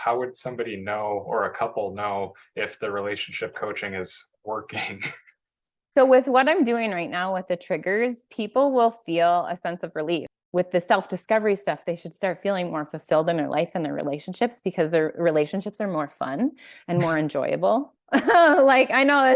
how would somebody know, or a couple know, if the relationship coaching is working? So with what I'm doing right now with the triggers, people will feel a sense of relief. With the self-discovery stuff, they should start feeling more fulfilled in their life and their relationships, because their relationships are more fun and more enjoyable. Like, I know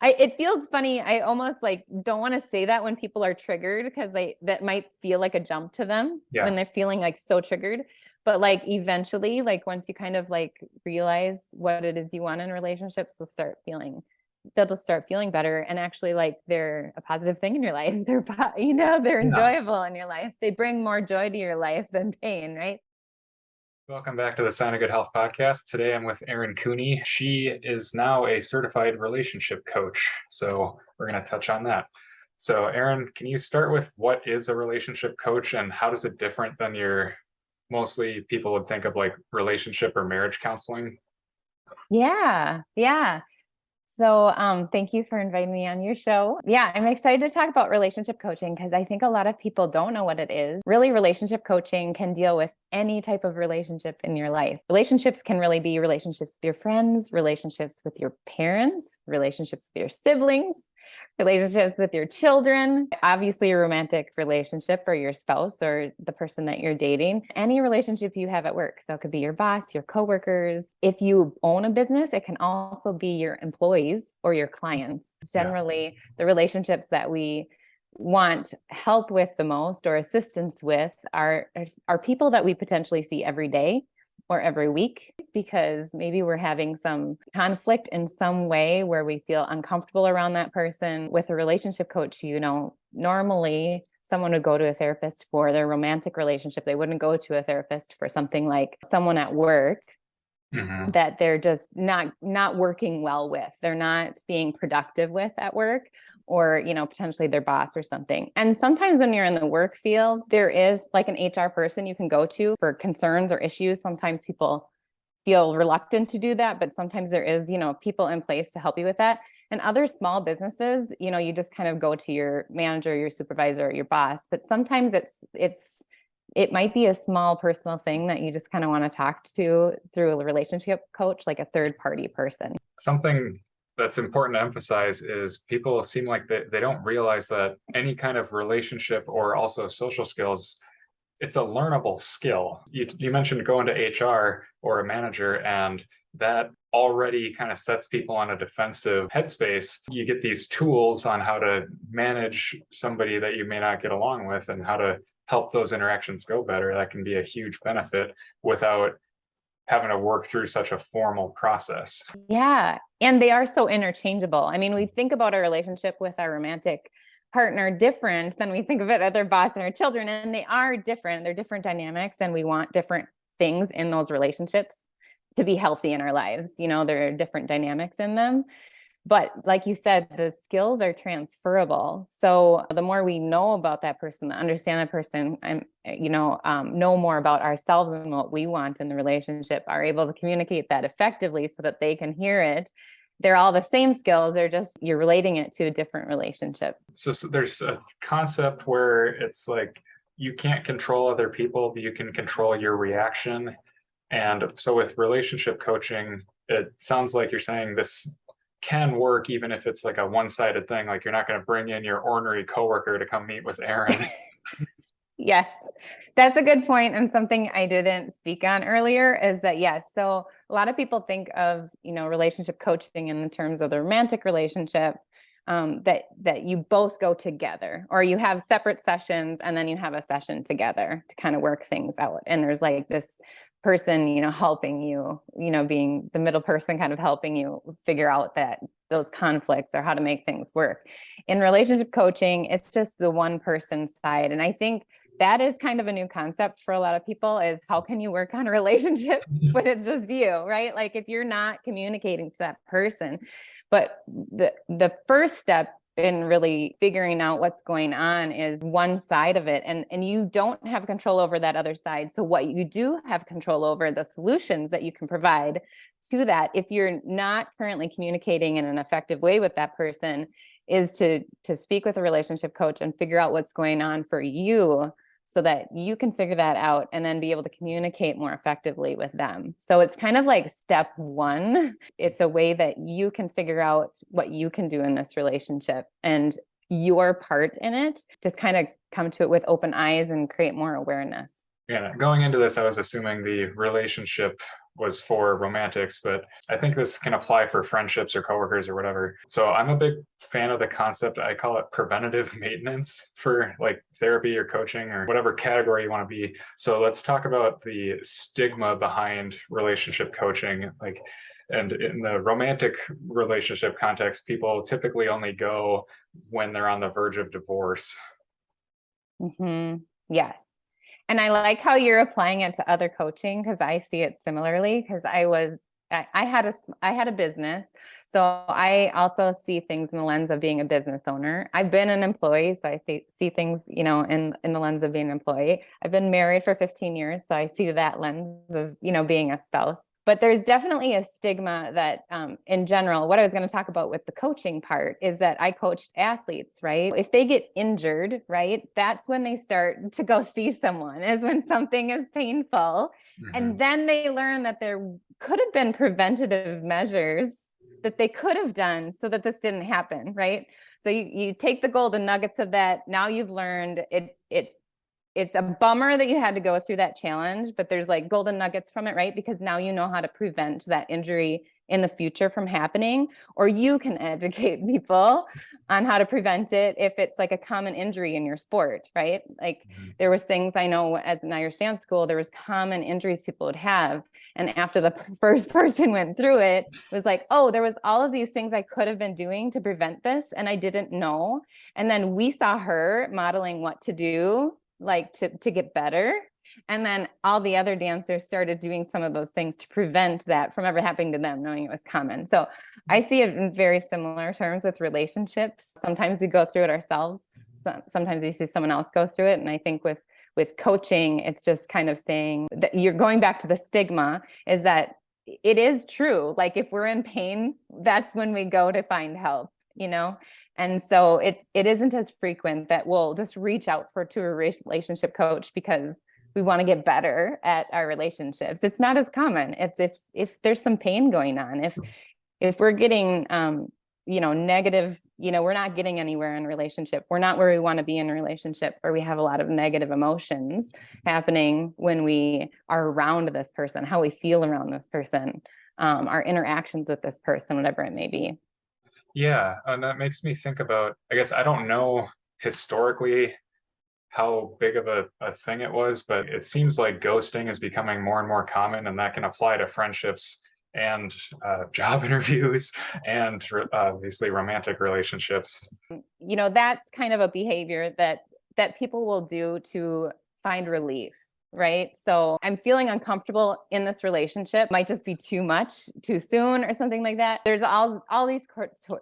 it feels funny. I almost like don't want to say that when people are triggered, because that might feel like a jump to them when they're feeling like so triggered. But like eventually, like once you kind of like realize what it is you want in relationships, they'll just start feeling better, and actually like they're a positive thing in your life. They're enjoyable in your life. They bring more joy to your life than pain, right? Welcome back to the Sina Good Health Podcast. Today I'm with Erin Cooney. She is now a certified relationship coach. So we're going to touch on that. So Erin, can you start with what is a relationship coach and how does it different than mostly people would think of like relationship or marriage counseling? Yeah. So thank you for inviting me on your show. Yeah, I'm excited to talk about relationship coaching because I think a lot of people don't know what it is. Really, relationship coaching can deal with any type of relationship in your life. Relationships can really be relationships with your friends, relationships with your parents, relationships with your siblings, relationships with your children, obviously a romantic relationship or your spouse or the person that you're dating, any relationship you have at work. So it could be your boss, your coworkers. If you own a business, it can also be your employees or your clients. Generally, the relationships that we want help with the most or assistance with are people that we potentially see every day or every week, because maybe we're having some conflict in some way where we feel uncomfortable around that person. With a relationship coach, normally someone would go to a therapist for their romantic relationship. They wouldn't go to a therapist for something like someone at work that they're just not working well with. They're not being productive with at work, or, potentially their boss or something. And sometimes when you're in the work field, there is like an HR person you can go to for concerns or issues. Sometimes people feel reluctant to do that, but sometimes there is, people in place to help you with that. And other small businesses, you just kind of go to your manager, your supervisor, your boss. But sometimes it might be a small personal thing that you just kind of want to talk to through a relationship coach, like a third party person. Something that's important to emphasize is people seem like they don't realize that any kind of relationship or also social skills, it's a learnable skill. You mentioned going to HR or a manager, and that already kind of sets people on a defensive headspace. You get these tools on how to manage somebody that you may not get along with and how to help those interactions go better. That can be a huge benefit without having to work through such a formal process. Yeah. And they are so interchangeable. I mean, we think about our relationship with our romantic partner different than we think of it with our boss and our children. And they are different. They're different dynamics, and we want different things in those relationships to be healthy in our lives. There are different dynamics in them. But like you said, the skills are transferable. So the more we know about that person, understand that person, and know more about ourselves and what we want in the relationship, are able to communicate that effectively so that they can hear it. They're all the same skills. You're relating it to a different relationship. So there's a concept where it's like you can't control other people, but you can control your reaction. And so with relationship coaching, it sounds like you're saying this can work even if it's like a one-sided thing. Like you're not going to bring in your ornery coworker to come meet with Erin. Yes, that's a good point. And something I didn't speak on earlier is that, yes, so a lot of people think of, relationship coaching in the terms of the romantic relationship, that you both go together, or you have separate sessions and then you have a session together to kind of work things out. And there's like this person, helping you, being the middle person, kind of helping you figure out those conflicts or how to make things work. In relationship coaching, it's just the one person side. And I think that is kind of a new concept for a lot of people, is how can you work on a relationship when it's just you, right? Like if you're not communicating to that person. But the first step in really figuring out what's going on is one side of it. And you don't have control over that other side. So what you do have control over, the solutions that you can provide to that, if you're not currently communicating in an effective way with that person, is to speak with a relationship coach and figure out what's going on for you, so that you can figure that out and then be able to communicate more effectively with them. So it's kind of like step one. It's a way that you can figure out what you can do in this relationship and your part in it. Just kind of come to it with open eyes and create more awareness. Yeah, going into this, I was assuming the relationship was for romantics, but I think this can apply for friendships or coworkers or whatever. So I'm a big fan of the concept. I call it preventative maintenance for like therapy or coaching or whatever category you want to be. So let's talk about the stigma behind relationship coaching. Like, and in the romantic relationship context, people typically only go when they're on the verge of divorce. Mm-hmm. Yes. And I like how you're applying it to other coaching, because I see it similarly, because I had a business. So I also see things in the lens of being a business owner. I've been an employee, so I see things, in the lens of being an employee. I've been married for 15 years, so I see that lens of, being a spouse. But there's definitely a stigma that in general, what I was going to talk about with the coaching part is that I coached athletes, right? If they get injured, right, that's when they start to go see someone, is when something is painful. Mm-hmm. And then they learn that there could have been preventative measures that they could have done so that this didn't happen, right? So you take the golden nuggets of that. Now you've learned it's a bummer that you had to go through that challenge, but there's like golden nuggets from it, right? Because now you know how to prevent that injury in the future from happening, or you can educate people on how to prevent it if it's like a common injury in your sport, right? Like there was things I know as an Irish dance school, there was common injuries people would have. And after the first person went through it, it was like, oh, there was all of these things I could have been doing to prevent this, and I didn't know. And then we saw her modeling what to do, like to get better. And then all the other dancers started doing some of those things to prevent that from ever happening to them, knowing it was common. So I see it in very similar terms with relationships. Sometimes we go through it ourselves. Sometimes we see someone else go through it. And I think with coaching, it's just kind of saying that you're going back to the stigma, is that it is true. Like if we're in pain, that's when we go to find help. And so it isn't as frequent that we'll just reach out to a relationship coach because we want to get better at our relationships. It's not as common. It's if there's some pain going on, if we're getting negative, we're not getting anywhere in a relationship. We're not where we want to be in a relationship, or we have a lot of negative emotions happening when we are around this person, how we feel around this person, our interactions with this person, whatever it may be. Yeah, and that makes me think about, I guess I don't know historically how big of a thing it was, but it seems like ghosting is becoming more and more common, and that can apply to friendships and job interviews and obviously romantic relationships. That's kind of a behavior that people will do to find relief. Right. So I'm feeling uncomfortable in this relationship. Might just be too much too soon or something like that. There's all these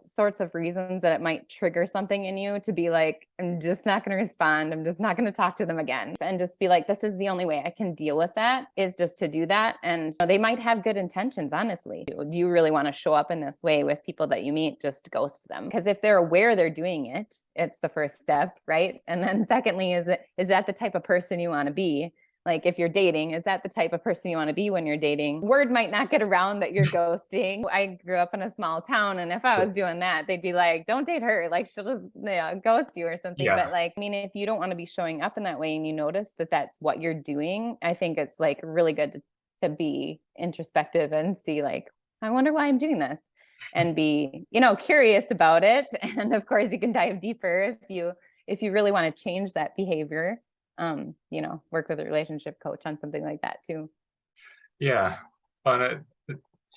sorts of reasons that it might trigger something in you to be like, I'm just not going to respond. I'm just not going to talk to them again, and just be like, this is the only way I can deal with that, is just to do that. And they might have good intentions, honestly. Do you really want to show up in this way with people that you meet? Just ghost them. Because if they're aware they're doing it, it's the first step, right? And then secondly, is that the type of person you want to be? Like if you're dating, is that the type of person you want to be when you're dating? Word might not get around that you're ghosting. I grew up in a small town, and if I was doing that, they'd be like, don't date her. Like she'll just ghost you or something. Yeah. But like, I mean, if you don't want to be showing up in that way and you notice that that's what you're doing, I think it's like really good to be introspective and see like, I wonder why I'm doing this, and be, curious about it. And of course you can dive deeper if you really want to change that behavior. Work with a relationship coach on something like that too. Yeah. But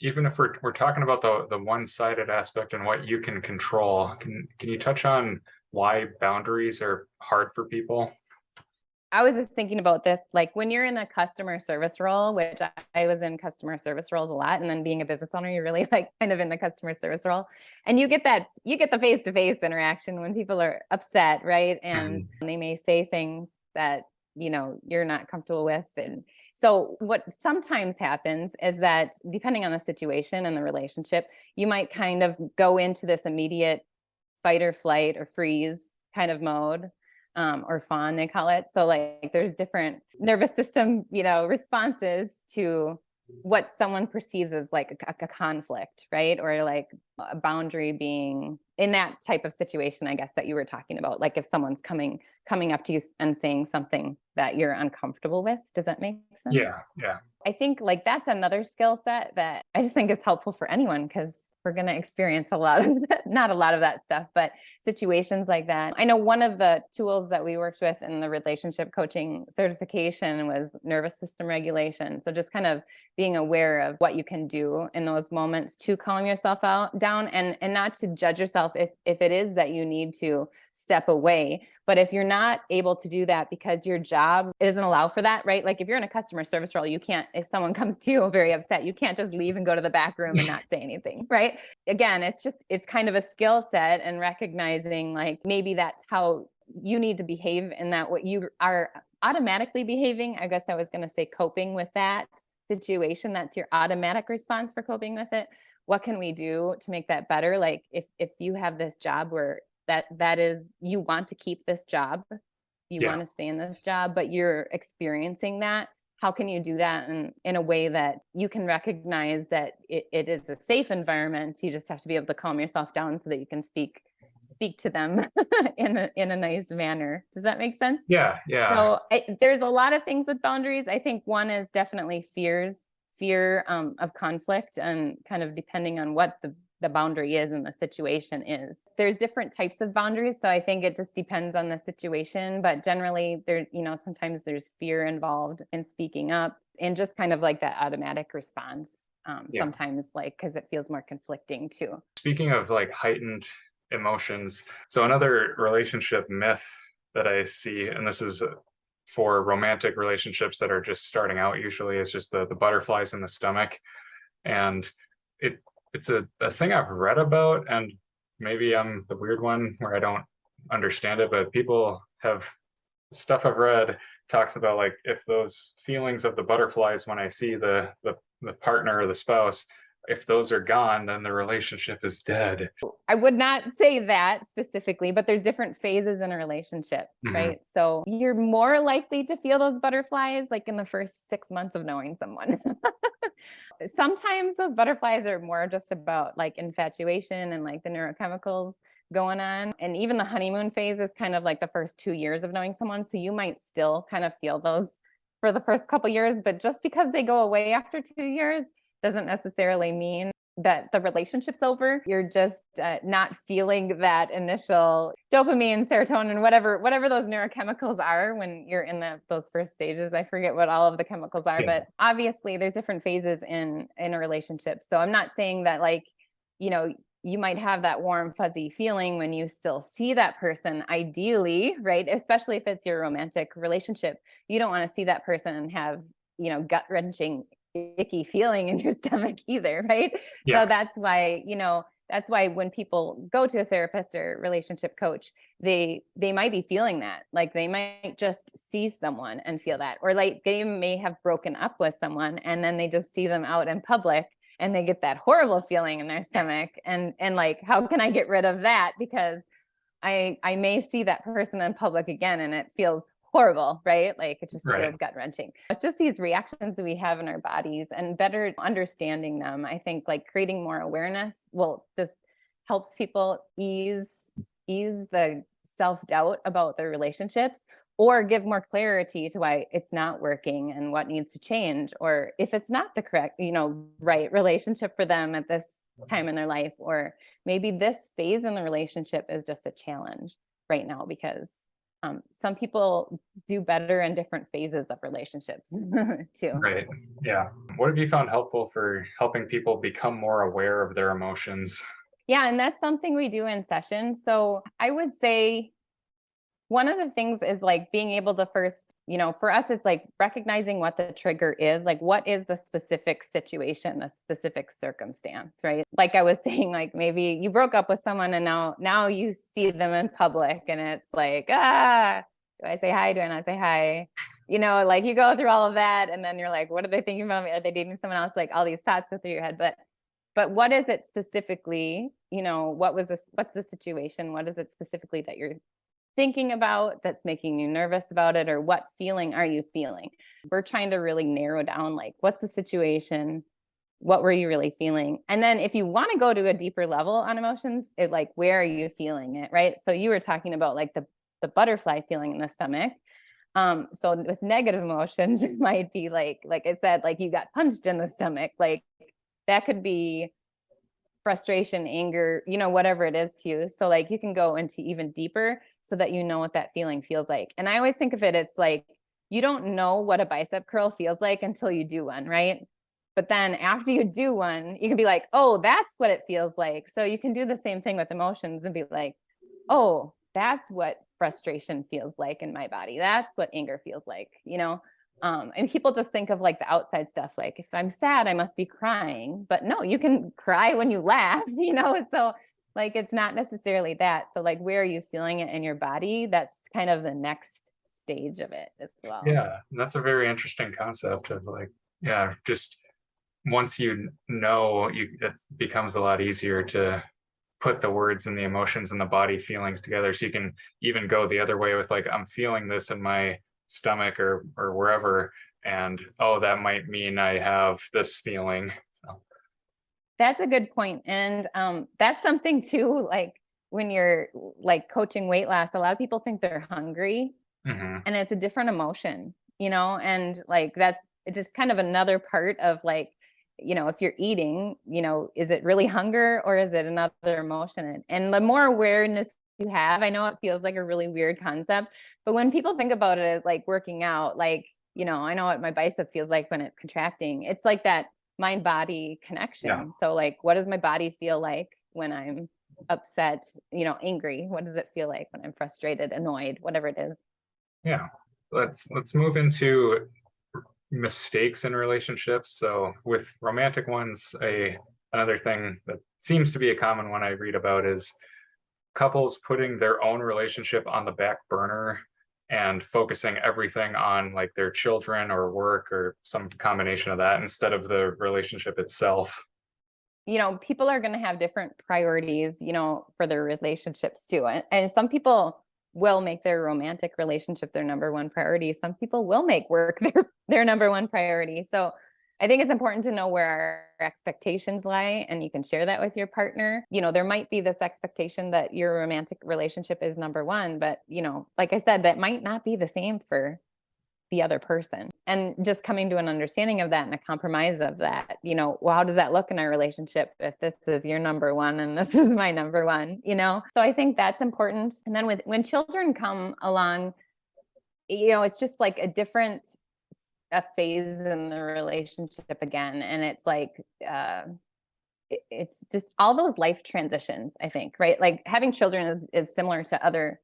even if we're talking about the one-sided aspect and what you can control, can you touch on why boundaries are hard for people? I was just thinking about this, like when you're in a customer service role, which I was in customer service roles a lot. And then being a business owner, you're really like kind of in the customer service role, and you get the face-to-face interaction when people are upset, right? And they may say things that, you're not comfortable with. And so what sometimes happens is that depending on the situation and the relationship, you might kind of go into this immediate fight or flight or freeze kind of mode. or fawn, they call it. So like there's different nervous system, responses to what someone perceives as like a conflict, right? Or like a boundary being in that type of situation, I guess, that you were talking about. Like if someone's coming up to you and saying something that you're uncomfortable with. Does that make sense? Yeah. Yeah. I think like that's another skill set that I just think is helpful for anyone, because we're going to experience a lot of that, not a lot of that stuff, but situations like that. I know one of the tools that we worked with in the relationship coaching certification was nervous system regulation. So just kind of being aware of what you can do in those moments to calm yourself down and not to judge yourself if it is that you need to step away. But if you're not able to do that because your job doesn't allow for that, right? Like if you're in a customer service role, you can't, if someone comes to you very upset, you can't just leave and go to the back room and not say anything, right? Again, it's kind of a skill set, and recognizing like maybe that's how you need to behave, and that what you are automatically behaving, I guess I was going to say coping with that situation. That's your automatic response for coping with it. What can we do to make that better? Like if you have this job where that is, you want to keep this job, you want to stay in this job, but you're experiencing that. How can you do that in a way that you can recognize that it is a safe environment? You just have to be able to calm yourself down so that you can speak to them in a nice manner. Does that make sense? Yeah. Yeah. So there's a lot of things with boundaries. I think one is definitely fear of conflict, and kind of depending on what the boundary is and the situation is. There's different types of boundaries. So I think it just depends on the situation, but generally there, sometimes there's fear involved in speaking up, and just kind of like that automatic response. Sometimes like, cause it feels more conflicting too. Speaking of like heightened emotions, so another relationship myth that I see, and this is for romantic relationships that are just starting out, usually is just the butterflies in the stomach. And it's a thing I've read about, and maybe I'm the weird one where I don't understand it, but stuff I've read talks about like if those feelings of the butterflies when I see the partner or the spouse, if those are gone, then the relationship is dead. I would not say that specifically, but there's different phases in a relationship, right? So you're more likely to feel those butterflies like in the first 6 months of knowing someone. Sometimes those butterflies are more just about like infatuation and like the neurochemicals going on. And even the honeymoon phase is kind of like the first 2 years of knowing someone. So you might still kind of feel those for the first couple years, but just because they go away after 2 years doesn't necessarily mean that the relationship's over. You're just not feeling that initial dopamine, serotonin, whatever those neurochemicals are when you're in those first stages. I forget what all of the chemicals are, but obviously there's different phases in a relationship. So I'm not saying that like, you might have that warm, fuzzy feeling when you still see that person, ideally, right? Especially if it's your romantic relationship. You don't want to see that person and have, gut-wrenching, icky feeling in your stomach either, right? So that's why when people go to a therapist or relationship coach, they might be feeling that. Like they might just see someone and feel that, or like they may have broken up with someone and then they just see them out in public and they get that horrible feeling in their stomach, and like, how can I get rid of that? Because I may see that person in public again and it feels horrible, right? Like it just feels gut-wrenching. It's just these reactions that we have in our bodies, and better understanding them. I think like creating more awareness will just helps people ease the self-doubt about their relationships, or give more clarity to why it's not working and what needs to change, or if it's not the correct, right relationship for them at this time in their life, or maybe this phase in the relationship is just a challenge right now, because some people do better in different phases of relationships too. Right. Yeah. What have you found helpful for helping people become more aware of their emotions? Yeah, and that's something we do in session. So I would say one of the things is like being able to first, for us, it's like recognizing what the trigger is, like what is the specific situation, the specific circumstance, right? Like I was saying, like maybe you broke up with someone and now you see them in public and it's like, do I say hi? Do I not say hi? Like you go through all of that and then you're like, what are they thinking about me? Are they dating someone else? Like all these thoughts go through your head, but what is it specifically? What's the situation? What is it specifically that you're thinking about that's making you nervous about it, or what feeling are you feeling? We're trying to really narrow down, like, what's the situation? What were you really feeling? And then if you want to go to a deeper level on emotions, like, where are you feeling it, right? So you were talking about like the butterfly feeling in the stomach. So with negative emotions, it might be like I said, like you got punched in the stomach, like that could be frustration, anger, whatever it is to you. So like you can go into even deeper so that you know what that feeling feels like. And I always think of it, it's like, you don't know what a bicep curl feels like until you do one, right? But then after you do one, you can be like, oh, that's what it feels like. So you can do the same thing with emotions and be like, oh, that's what frustration feels like in my body. That's what anger feels like. And people just think of like the outside stuff, like if I'm sad, I must be crying. But no, you can cry when you laugh, so like it's not necessarily that. So like, where are you feeling it in your body? That's kind of the next stage of it as well. Yeah, that's a very interesting concept of like, yeah, just once it becomes a lot easier to put the words and the emotions and the body feelings together. So you can even go the other way with like, I'm feeling this in my stomach or wherever, and oh, that might mean I have this feeling. So That's a good point. And that's something too, like when you're like coaching weight loss, a lot of people think they're hungry, mm-hmm. and it's a different emotion, and like that's just kind of another part of like, if you're eating, is it really hunger or is it another emotion? And the more awareness you have, I know it feels like a really weird concept, but when people think about it as like working out, like, I know what my bicep feels like when it's contracting. It's like that mind body connection. Yeah. So like, what does my body feel like when I'm upset, angry? What does it feel like when I'm frustrated, annoyed, whatever it is? Yeah. Let's move into mistakes in relationships. So with romantic ones, another thing that seems to be a common one I read about is couples putting their own relationship on the back burner and focusing everything on like their children or work or some combination of that instead of the relationship itself. People are going to have different priorities, for their relationships too. And some people will make their romantic relationship their number one priority. Some people will make work their number one priority. So I think it's important to know where our expectations lie, and you can share that with your partner. There might be this expectation that your romantic relationship is number one, but like I said, that might not be the same for the other person. And just coming to an understanding of that and a compromise of that, well, how does that look in our relationship if this is your number one and this is my number one? So I think that's important. And then when children come along, it's just like a phase in the relationship again. And it's like, it's just all those life transitions, I think, right? Like having children is similar to other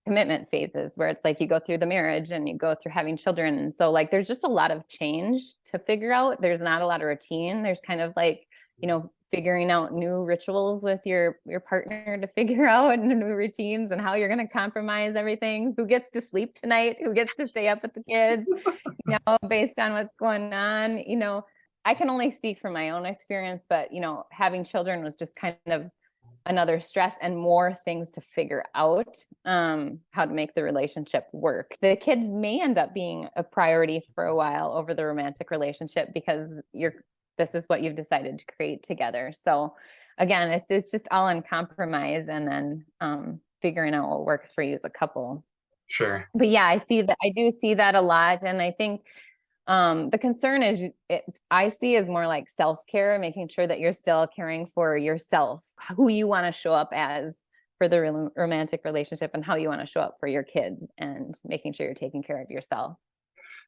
commitment phases, where it's like you go through the marriage and you go through having children. And so like there's just a lot of change to figure out. There's not a lot of routine. There's kind of like, figuring out new rituals with your partner to figure out new routines and how you're going to compromise everything. Who gets to sleep tonight? Who gets to stay up with the kids? Based on what's going on. I can only speak from my own experience, but having children was just kind of another stress and more things to figure out how to make the relationship work. The kids may end up being a priority for a while over the romantic relationship because this is what you've decided to create together. So again, it's just all in compromise and then figuring out what works for you as a couple. Sure. But yeah, I do see that a lot. And I think the concern is I see is more like self-care, making sure that you're still caring for yourself, who you want to show up as for the romantic relationship, and how you want to show up for your kids, and making sure you're taking care of yourself.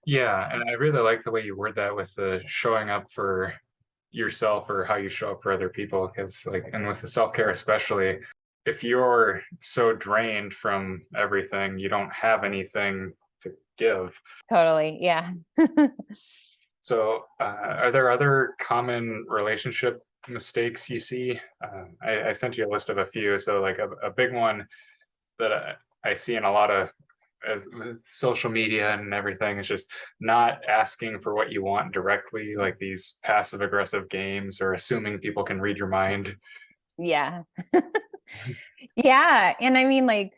Yeah. And I really like the way you word that with the showing up for yourself or how you show up for other people. Because like, and with the self-care especially, if you're so drained from everything, you don't have anything to give. Totally. Yeah. So are there other common relationship mistakes you see? I sent you a list of a few. So like a big one that I see in a lot of with social media and everything is just not asking for what you want directly, like these passive aggressive games or assuming people can read your mind. Yeah. Yeah. And I mean, like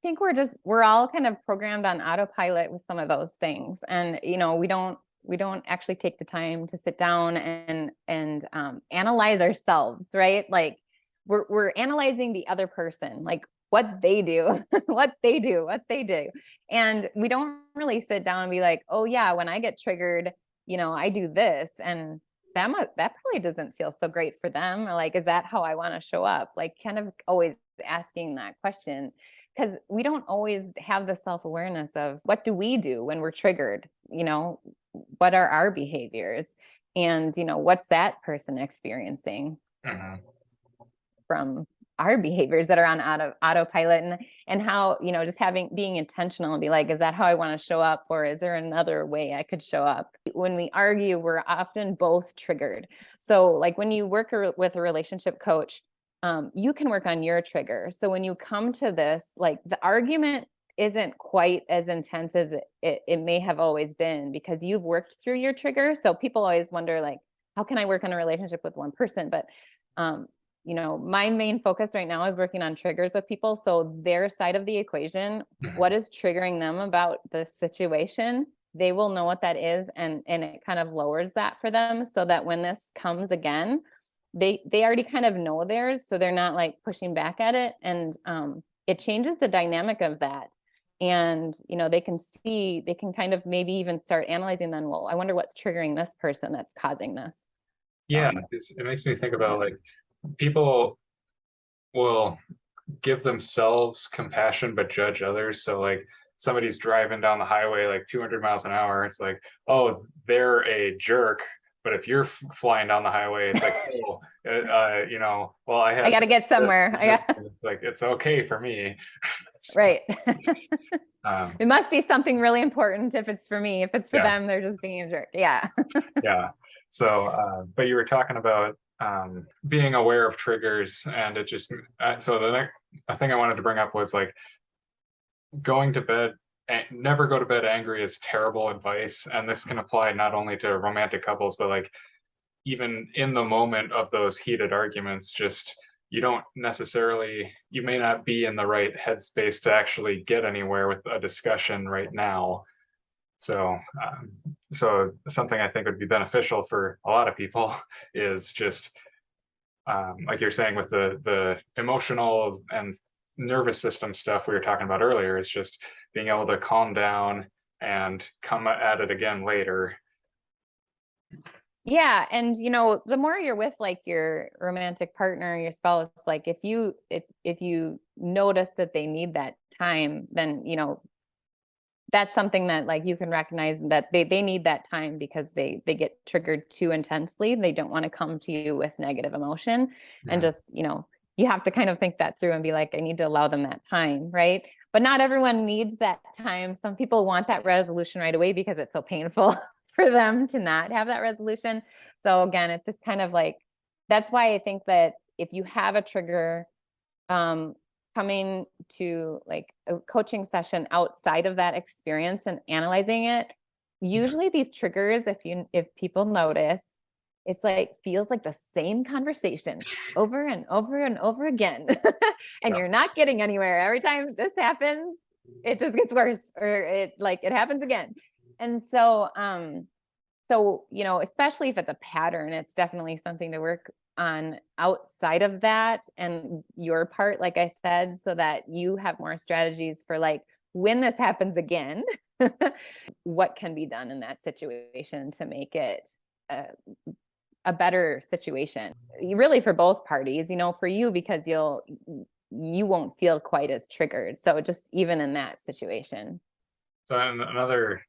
think we're all kind of programmed on autopilot with some of those things. And, we don't actually take the time to sit down and analyze ourselves, right? Like we're analyzing the other person, like what they do, what they do. And we don't really sit down and be like, oh yeah, when I get triggered, I do this. And that probably doesn't feel so great for them. Or like, is that how I want to show up? Like kind of always asking that question, because we don't always have the self-awareness of what do we do when we're triggered, what are our behaviors, and what's that person experiencing from our behaviors that are on autopilot, and how just being intentional and be like, is that how I want to show up, or is there another way I could show up? When we argue, we're often both triggered. So like when you work with a relationship coach, you can work on your trigger. So when you come to this, like the argument isn't quite as intense as it may have always been, because you've worked through your trigger. So people always wonder, like, how can I work on a relationship with one person? But my main focus right now is working on triggers with people. So their side of the equation, what is triggering them about the situation, they will know what that is. And it kind of lowers that for them, so that when this comes again, they already kind of know theirs. So they're not like pushing back at it. And it changes the dynamic of that. And, they can kind of maybe even start analyzing then, well, I wonder what's triggering this person that's causing this. Yeah, it makes me think about like people will give themselves compassion but judge others. So like somebody's driving down the highway like 200 miles an hour, it's like, oh, they're a jerk. But if you're flying down the highway, it's like, oh, well, I got to get somewhere. Like, it's okay for me. Right. It must be something really important if it's for me. If it's for them, they're just being a jerk. Yeah. Yeah. So, but you were talking about being aware of triggers, and it just, so the next thing I wanted to bring up was like going to bed, never go to bed angry is terrible advice. And this can apply not only to romantic couples, but like even in the moment of those heated arguments, just you may not be in the right headspace to actually get anywhere with a discussion right now. So something I think would be beneficial for a lot of people is just like you're saying with the emotional and nervous system stuff we were talking about earlier, is just being able to calm down and come at it again later. Yeah. And, the more you're with like your romantic partner, your spouse, like if you notice that they need that time, then, that's something that like you can recognize that they need that time because they get triggered too intensely. They don't want to come to you with negative emotion. And just, you have to kind of think that through and be like, I need to allow them that time. Right. But not everyone needs that time. Some people want that resolution right away because it's so painful for them to not have that resolution. So again, it's just kind of like, that's why I think that if you have a trigger, coming to like a coaching session outside of that experience and analyzing it, usually these triggers, if people notice, it's like feels like the same conversation over and over and over again. And you're not getting anywhere. Every time this happens, it just gets worse, or it happens again. And so especially if it's a pattern, it's definitely something to work on outside of that and your part, like I said, so that you have more strategies for like when this happens again, what can be done in that situation to make it a better situation, really for both parties, for you, because you won't feel quite as triggered. So just even in that situation. So another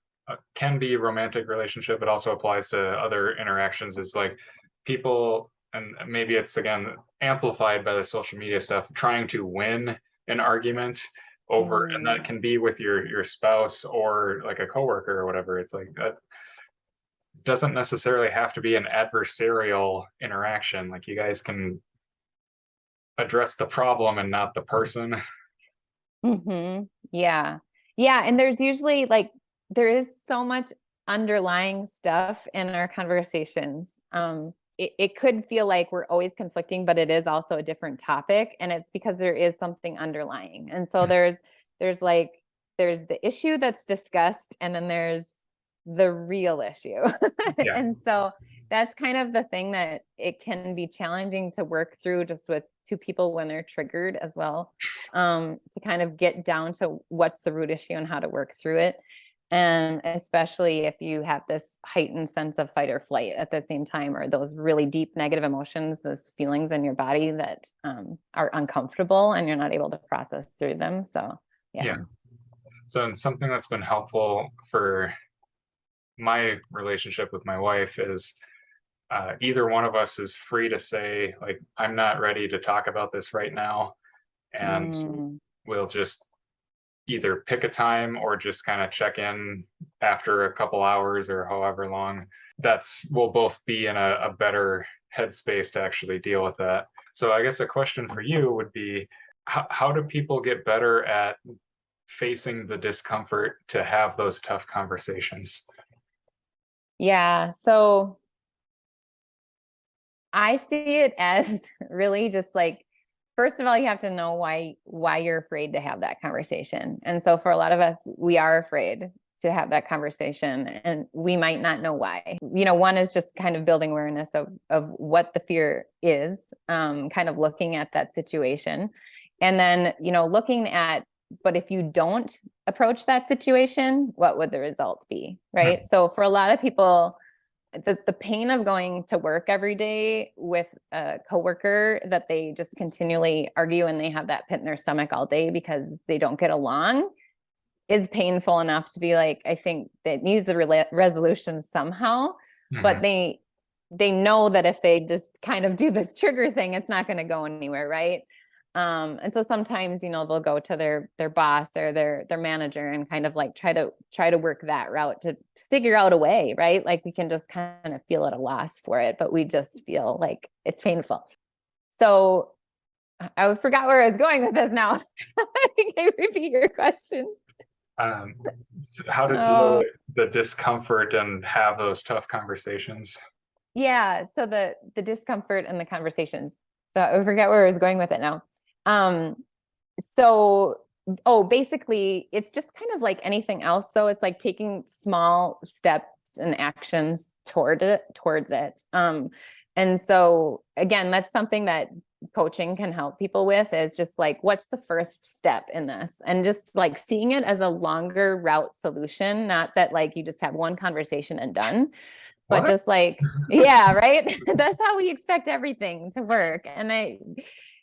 can be romantic relationship, it also applies to other interactions, is like people, and maybe it's again amplified by the social media stuff, trying to win an argument over, and that can be with your spouse or like a coworker or whatever. It's like that doesn't necessarily have to be an adversarial interaction. Like you guys can address the problem and not the person. Yeah. And there's usually there is so much underlying stuff in our conversations. It could feel like we're always conflicting, but it is also a different topic. And it's because there is something underlying. And so there's there's the issue that's discussed, and then there's the real issue. Yeah. And so that's kind of the thing that it can be challenging to work through just with two people when they're triggered as well, to kind of get down to what's the root issue and how to work through it. And especially if you have this heightened sense of fight or flight at the same time, or those really deep negative emotions, those feelings in your body that are uncomfortable and you're not able to process through them. So, yeah. So, and something that's been helpful for my relationship with my wife is either one of us is free to say, like, I'm not ready to talk about this right now. And we'll just either pick a time or just kind of check in after a couple hours or however long. We'll both be in a better headspace to actually deal with that. So I guess a question for you would be, how do people get better at facing the discomfort to have those tough conversations? Yeah. So I see it as really just like, first of all, you have to know why you're afraid to have that conversation. And so for a lot of us, we are afraid to have that conversation, and we might not know why. One is just kind of building awareness of what the fear is, kind of looking at that situation. And then, looking at, but if you don't approach that situation, what would the result be? Right. So for a lot of people, the pain of going to work every day with a coworker that they just continually argue and they have that pit in their stomach all day because they don't get along is painful enough to be like, I think that needs a resolution somehow. But they know that if they just kind of do this trigger thing, it's not going to go anywhere, right? And so sometimes, they'll go to their boss or their manager and kind of like try to work that route to figure out a way, right? Like we can just kind of feel at a loss for it, but we just feel like it's painful. So I forgot where I was going with this now. Can you repeat your question? So how to deal with the discomfort and have those tough conversations? Yeah. So the discomfort and the conversations. So I forget where I was going with it now. Basically it's just kind of like anything else. So it's like taking small steps and actions towards it. And so again, that's something that coaching can help people with, is just like, what's the first step in this? And just like seeing it as a longer route solution, not that like you just have one conversation and done, but just like, yeah, right. That's how we expect everything to work.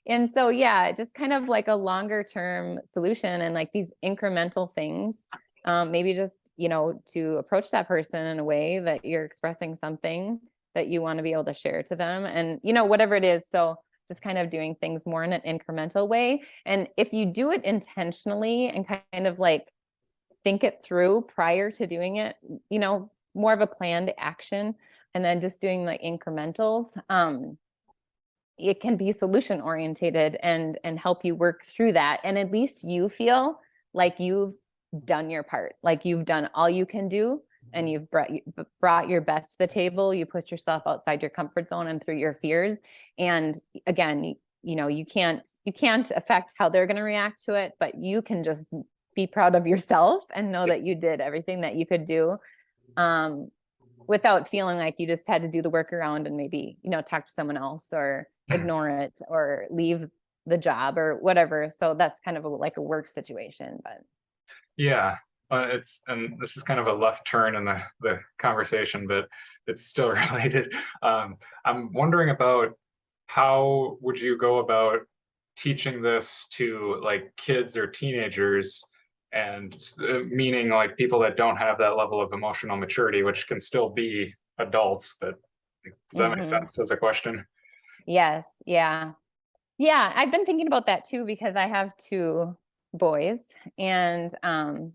And so, yeah, just kind of like a longer term solution and like these incremental things, maybe just, to approach that person in a way that you're expressing something that you want to be able to share to them, and, whatever it is. So just kind of doing things more in an incremental way. And if you do it intentionally and kind of like think it through prior to doing it, more of a planned action, and then just doing like incrementals, it can be solution orientated and help you work through that. And at least you feel like you've done your part, like you've done all you can do, and you've brought your best to the table. You put yourself outside your comfort zone and through your fears. And again, you can't affect how they're going to react to it, but you can just be proud of yourself and know that you did everything that you could do, without feeling like you just had to do the workaround and maybe, talk to someone else or ignore it or leave the job or whatever. So that's kind of like a work situation, but. Yeah. And this is kind of a left turn in the conversation, but it's still related. I'm wondering about, how would you go about teaching this to like kids or teenagers, and meaning like people that don't have that level of emotional maturity, which can still be adults, but does that make sense as a question? Yes. Yeah. Yeah. I've been thinking about that too, because I have two boys, and, and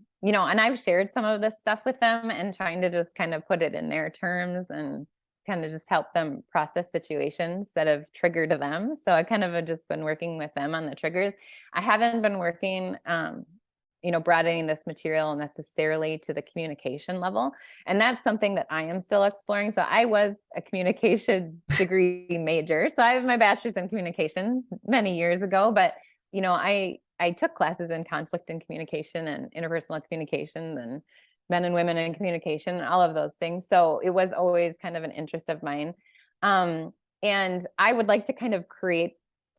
I've shared some of this stuff with them and trying to just kind of put it in their terms and kind of just help them process situations that have triggered them. So I kind of have just been working with them on the triggers. I haven't been working, broadening this material necessarily to the communication level. And that's something that I am still exploring. So I was a communication degree major. So I have my bachelor's in communication many years ago, but I took classes in conflict and communication and interpersonal communication and men and women in communication, all of those things. So it was always kind of an interest of mine. And I would like to kind of create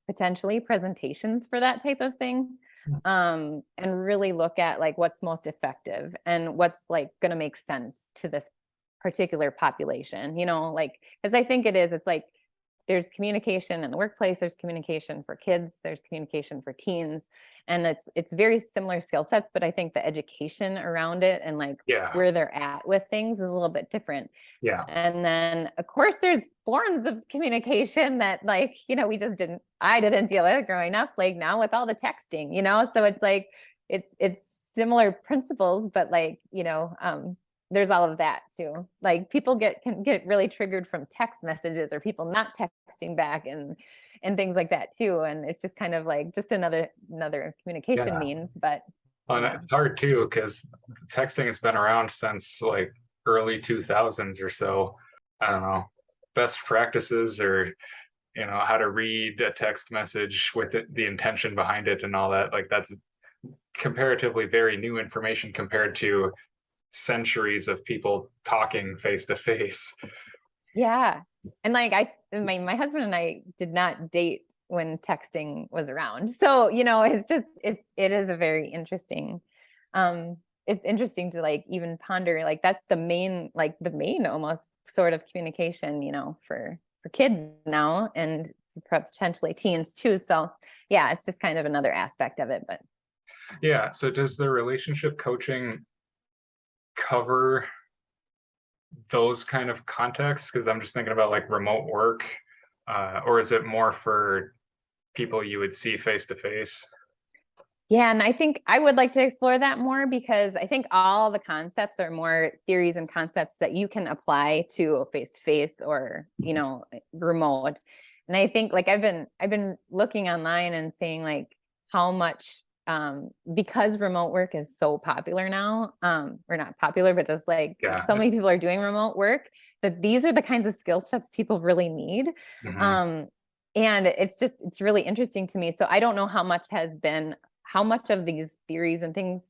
potentially presentations for that type of thing. And really look at like what's most effective and what's like going to make sense to this particular population, like, because I think it's like there's communication in the workplace, there's communication for kids, there's communication for teens, and it's very similar skill sets, but I think the education around it and like where they're at with things is a little bit different. And then of course there's forms of communication that like, I didn't deal with growing up, like now with all the texting, so it's like it's similar principles, but like, there's all of that too. Like people can get really triggered from text messages or people not texting back and things like that too. And it's just kind of like just another communication means, but. It's hard too, because texting has been around since like early 2000s or so. I don't know, best practices or, how to read a text message with the intention behind it and all that. Like that's comparatively very new information compared to centuries of people talking face to face. Yeah. And like my husband and I did not date when texting was around. So, it's just it is a very interesting it's interesting to like even ponder like that's the main almost sort of communication, for kids now and potentially teens too. So, yeah, it's just kind of another aspect of it, but yeah. So does the relationship coaching cover those kind of contexts? Because I'm just thinking about like remote work, or is it more for people you would see face to face? Yeah, and I think I would like to explore that more because I think all the concepts are more theories and concepts that you can apply to face to face or remote. And I think like I've been looking online and seeing like how much because remote work is so popular now, or not popular, but just like so many people are doing remote work, that these are the kinds of skill sets people really need. And it's really interesting to me. So I don't know how much of these theories and things,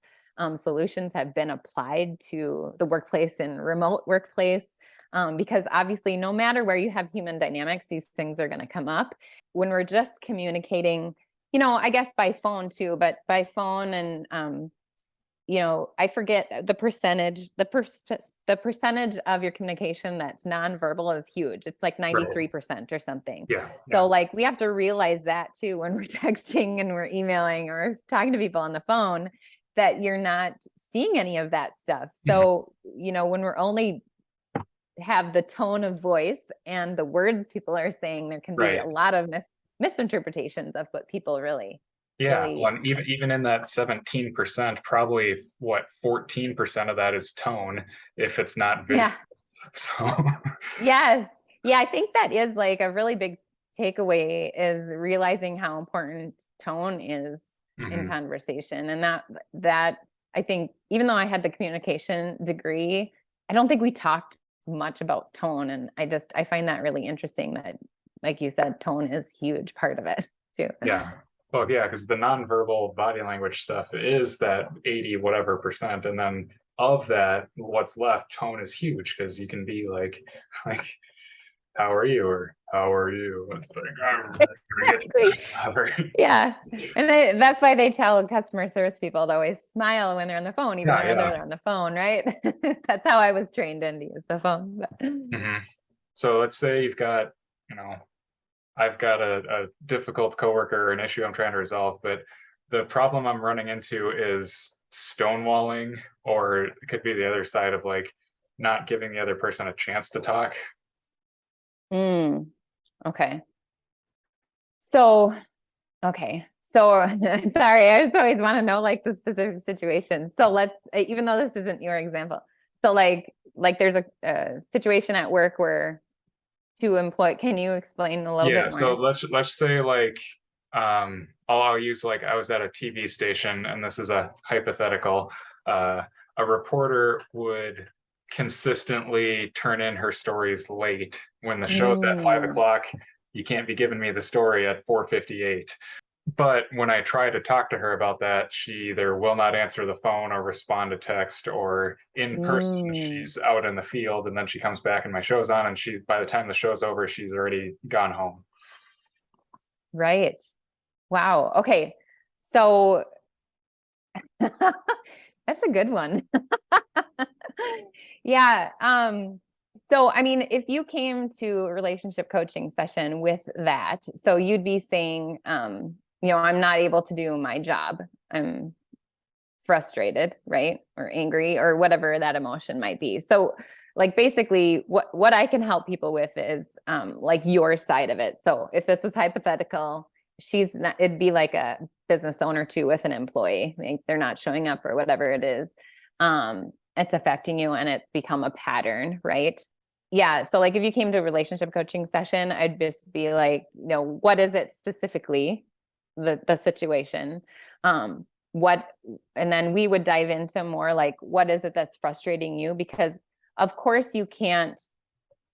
solutions have been applied to the workplace and remote workplace. Because obviously no matter where you have human dynamics, these things are going to come up when we're just communicating, I guess by phone too, but by phone and, I forget the percentage, the percentage of your communication that's nonverbal is huge. It's like 93% or something. So like we have to realize that too, when we're texting and we're emailing or talking to people on the phone, that you're not seeing any of that stuff. So, when we're only have the tone of voice and the words people are saying, there can be a lot of misinterpretations of what people really. Well, even in that 17%, probably 14% of that is tone if it's not visual. So yes. Yeah, I think that is like a really big takeaway is realizing how important tone is in conversation. And that I think even though I had the communication degree, I don't think we talked much about tone. And I find that really interesting that, like you said, tone is a huge part of it too. Yeah. Well, yeah, because the nonverbal body language stuff is that 80 whatever percent. And then of that, what's left, tone is huge because you can be like, how are you? Or how are you? It's like, exactly. Yeah. And that's why they tell customer service people to always smile when they're on the phone, even though they're on the phone, right? That's how I was trained in to use the phone. So let's say you've got, I've got a difficult coworker or an issue I'm trying to resolve, but the problem I'm running into is stonewalling, or it could be the other side of like not giving the other person a chance to talk. Okay. So sorry, I just always want to know like the specific situation. So let's, even though this isn't your example, so like there's a situation at work where can you explain a little bit more? So let's say like, I'll use like I was at a TV station, and this is a hypothetical. A reporter would consistently turn in her stories late when the show's at 5 o'clock. You can't be giving me the story at 4:58. But when I try to talk to her about that, she either will not answer the phone or respond to text, or in person, Mm, she's out in the field and then she comes back and my show's on, and by the time the show's over, she's already gone home. right. Wow. Okay. So that's a good one. Yeah. So I mean, if you came to a relationship coaching session with that, so you'd be saying, I'm not able to do my job. I'm frustrated, right? Or angry, or whatever that emotion might be. So like basically what I can help people with is like your side of it. So if this was hypothetical, it'd be like a business owner too with an employee. Like they're not showing up or whatever it is. It's affecting you and it's become a pattern, right? Yeah. So like if you came to a relationship coaching session, I'd just be like, what is it specifically, the situation? What, and then we would dive into more like, what is it that's frustrating you? Because of course you can't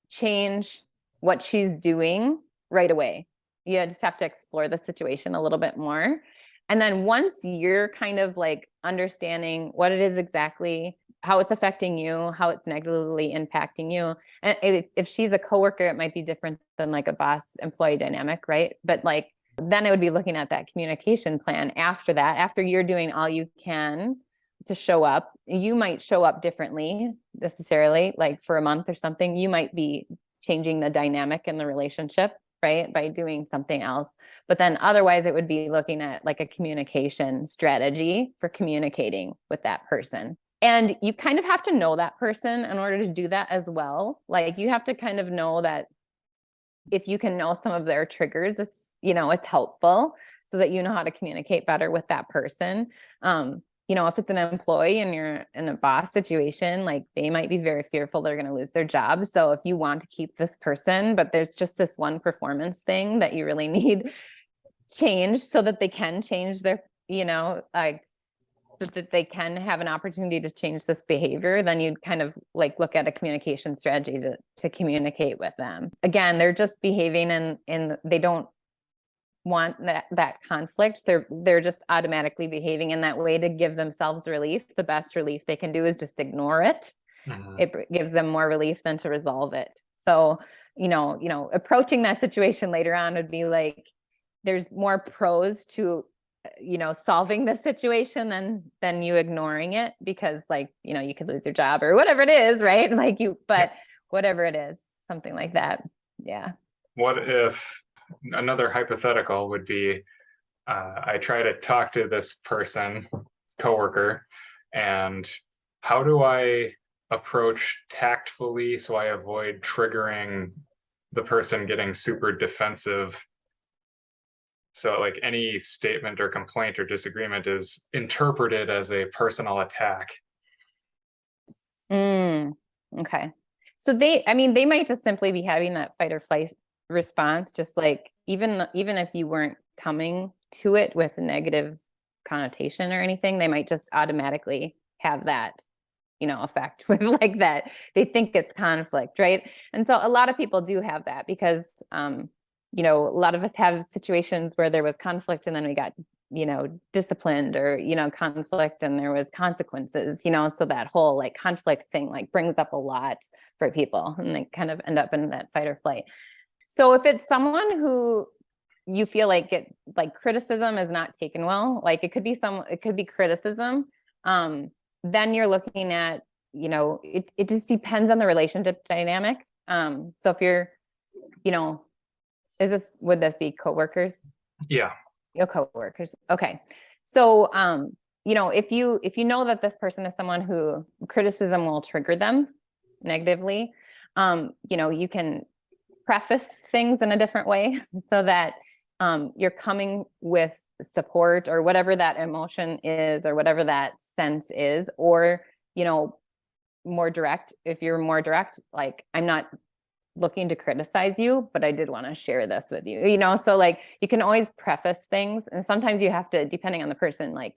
change what she's doing right away. You just have to explore the situation a little bit more. And then once you're kind of like understanding what it is exactly, how it's affecting you, how it's negatively impacting you. And if she's a coworker, it might be different than like a boss employee dynamic, right? But like, then it would be looking at that communication plan after that, after you're doing all you can to show up. You might show up differently necessarily, like for a month or something. You might be changing the dynamic in the relationship, right? By doing something else. But then otherwise it would be looking at like a communication strategy for communicating with that person. And you kind of have to know that person in order to do that as well. Like you have to kind of know that if you can know some of their triggers, it's helpful so that you know how to communicate better with that person. If it's an employee and you're in a boss situation, like they might be very fearful they're going to lose their job. So if you want to keep this person, but there's just this one performance thing that you really need change so that they can change their, so that they can have an opportunity to change this behavior, then you'd kind of like look at a communication strategy to communicate with them. Again, they're just behaving and they don't want that conflict. They're just automatically behaving in that way to give themselves relief. The best relief they can do is just ignore it. Mhm. It gives them more relief than to resolve it. So, approaching that situation later on would be like, there's more pros to solving the situation than you ignoring it, because like, you could lose your job or whatever it is, right? Like whatever it is, something like that. Yeah. What if another hypothetical would be, I try to talk to this person, coworker, and how do I approach tactfully so I avoid triggering the person getting super defensive? So like any statement or complaint or disagreement is interpreted as a personal attack. Okay. So they might just simply be having that fight or flight response, just like even if you weren't coming to it with a negative connotation or anything, they might just automatically have that, effect with like that. They think it's conflict, right? And so a lot of people do have that because, a lot of us have situations where there was conflict and then we got disciplined, or conflict and there was consequences, so that whole like conflict thing like brings up a lot for people and they kind of end up in that fight or flight. So if it's someone who you feel like criticism is not taken well, like it could be criticism, then you're looking at, it just depends on the relationship dynamic. So if you're, would this be coworkers? Yeah. Your coworkers. Okay. So, if you know that this person is someone who criticism will trigger them negatively, you can preface things in a different way so that you're coming with support or whatever that emotion is or whatever that sense is, or, more direct. If you're more direct, like, I'm not looking to criticize you, but I did want to share this with you, so like you can always preface things. And sometimes you have to, depending on the person, like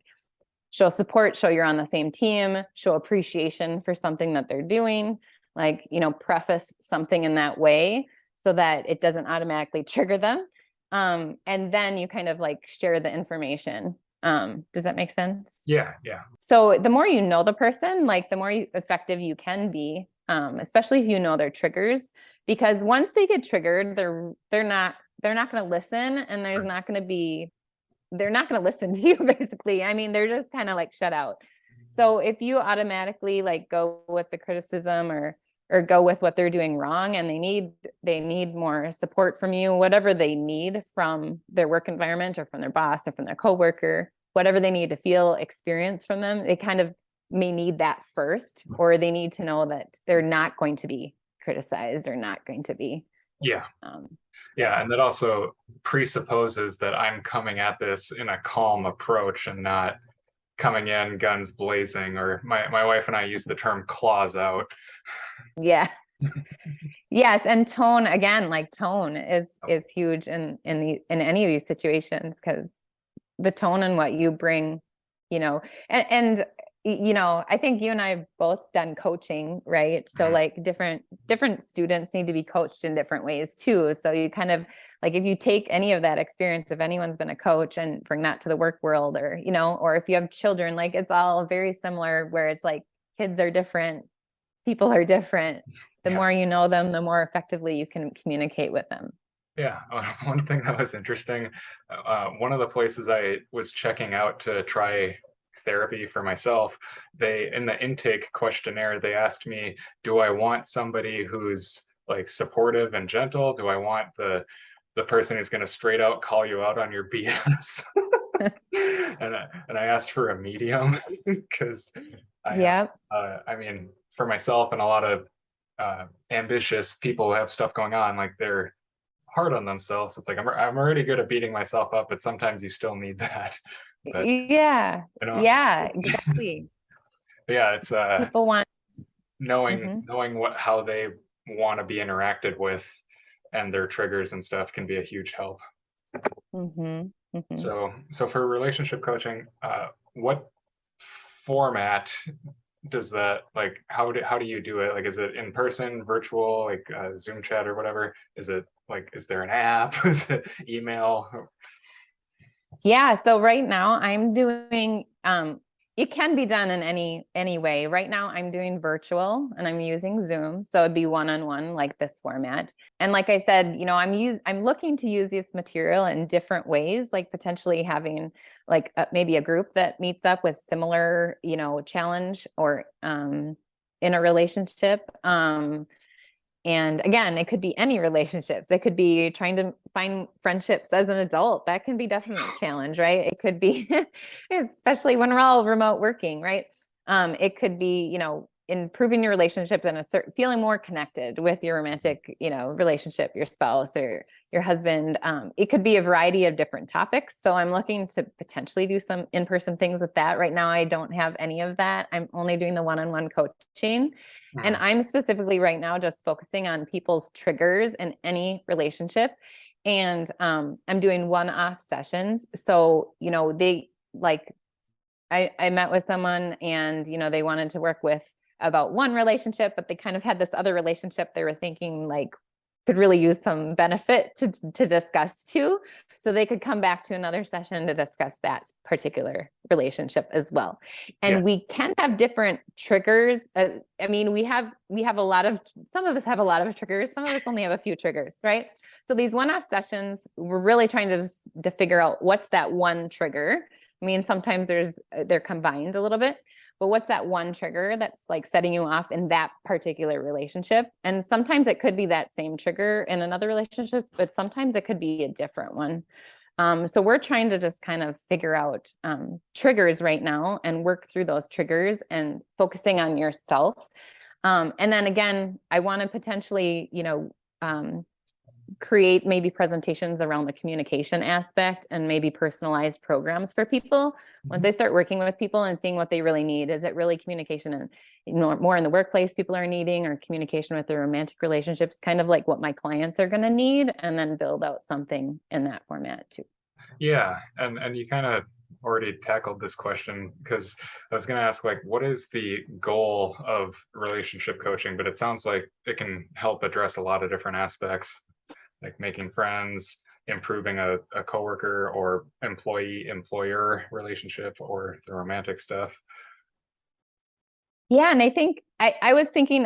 show support, show you're on the same team, show appreciation for something that they're doing, like, preface something in that way so that it doesn't automatically trigger them. And then you kind of like share the information. Does that make sense? Yeah. So the more you know the person, like the more effective you can be, especially if you know their triggers, because once they get triggered, they're not going to listen, and they're not going to listen to you basically. I mean, they're just kind of like shut out. So if you automatically like go with the criticism or go with what they're doing wrong, and they need more support from you, whatever they need from their work environment or from their boss or from their coworker, whatever they need to feel, experience from them, they kind of may need that first, or they need to know that they're not going to be criticized or not going to be. Yeah. And that also presupposes that I'm coming at this in a calm approach and not coming in guns blazing, or my wife and I use the term claws out. Yeah. Yes. And tone, again, like tone is huge in any of these situations, because the tone and what you bring, and I think you and I have both done coaching, right? So like different students need to be coached in different ways too. So you kind of like, if you take any of that experience, if anyone's been a coach, and bring that to the work world, or, or if you have children, like it's all very similar, where it's like kids are different, people are different. The more you know them, the more effectively you can communicate with them. Yeah. One thing that was interesting, one of the places I was checking out to try therapy for myself, in the intake questionnaire, they asked me, do I want somebody who's like supportive and gentle? Do I want the person who's going to straight out call you out on your BS? and I asked for a medium, because I mean, for myself and a lot of ambitious people who have stuff going on, like they're hard on themselves. It's like I'm already good at beating myself up, but sometimes you still need that. But yeah, exactly. It's people want knowing how they want to be interacted with, and their triggers and stuff can be a huge help. So for relationship coaching, what format does that, like, how do you do it? Like, is it in person, virtual, like Zoom chat or whatever? Is it like, is there an app? Is it email? Yeah. So right now I'm doing, it can be done in any way. Right now I'm doing virtual, and I'm using Zoom. So it'd be one-on-one, like this format. And like I said, I'm looking to use this material in different ways, like potentially having like maybe a group that meets up with similar, challenge, or in a relationship. And again, it could be any relationships. It could be trying to find friendships as an adult. That can be definitely a challenge, right? It could be, especially when we're all remote working, right? It could be, improving your relationships and feeling more connected with your romantic, relationship, your spouse or your husband. It could be a variety of different topics. So I'm looking to potentially do some in-person things with that. Right now, I don't have any of that. I'm only doing the one-on-one coaching. And I'm specifically right now just focusing on people's triggers in any relationship. And I'm doing one-off sessions. So, they like, I met with someone, and, they wanted to work with about one relationship, but they kind of had this other relationship they were thinking like could really use some benefit to discuss too. So they could come back to another session to discuss that particular relationship as well. And we can have different triggers. I mean, we have a lot of, some of us have a lot of triggers. Some of us only have a few triggers, right? So these one-off sessions, we're really trying to figure out what's that one trigger. I mean, sometimes they're combined a little bit, but what's that one trigger that's like setting you off in that particular relationship? And sometimes it could be that same trigger in another relationship, but sometimes it could be a different one. So we're trying to just kind of figure out triggers right now and work through those triggers and focusing on yourself. And then again, I want to potentially, create maybe presentations around the communication aspect and maybe personalized programs for people. Once they start working with people and seeing what they really need, is it really communication and more in the workplace people are needing, or communication with their romantic relationships, kind of like what my clients are going to need, and then build out something in that format too. Yeah. And you kind of already tackled this question, because I was going to ask, like, what is the goal of relationship coaching? But it sounds like it can help address a lot of different aspects, like making friends, improving a coworker or employee-employer relationship or the romantic stuff. Yeah. And I think I was thinking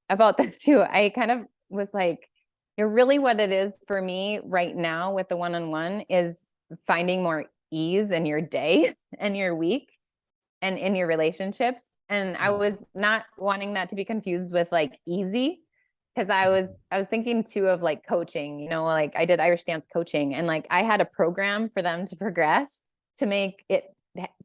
about this too. I kind of was like, really what it is for me right now with the one-on-one is finding more ease in your day and your week and in your relationships. And I was not wanting that to be confused with like easy, because I was thinking too of like coaching, like I did Irish dance coaching, and like I had a program for them to progress to make it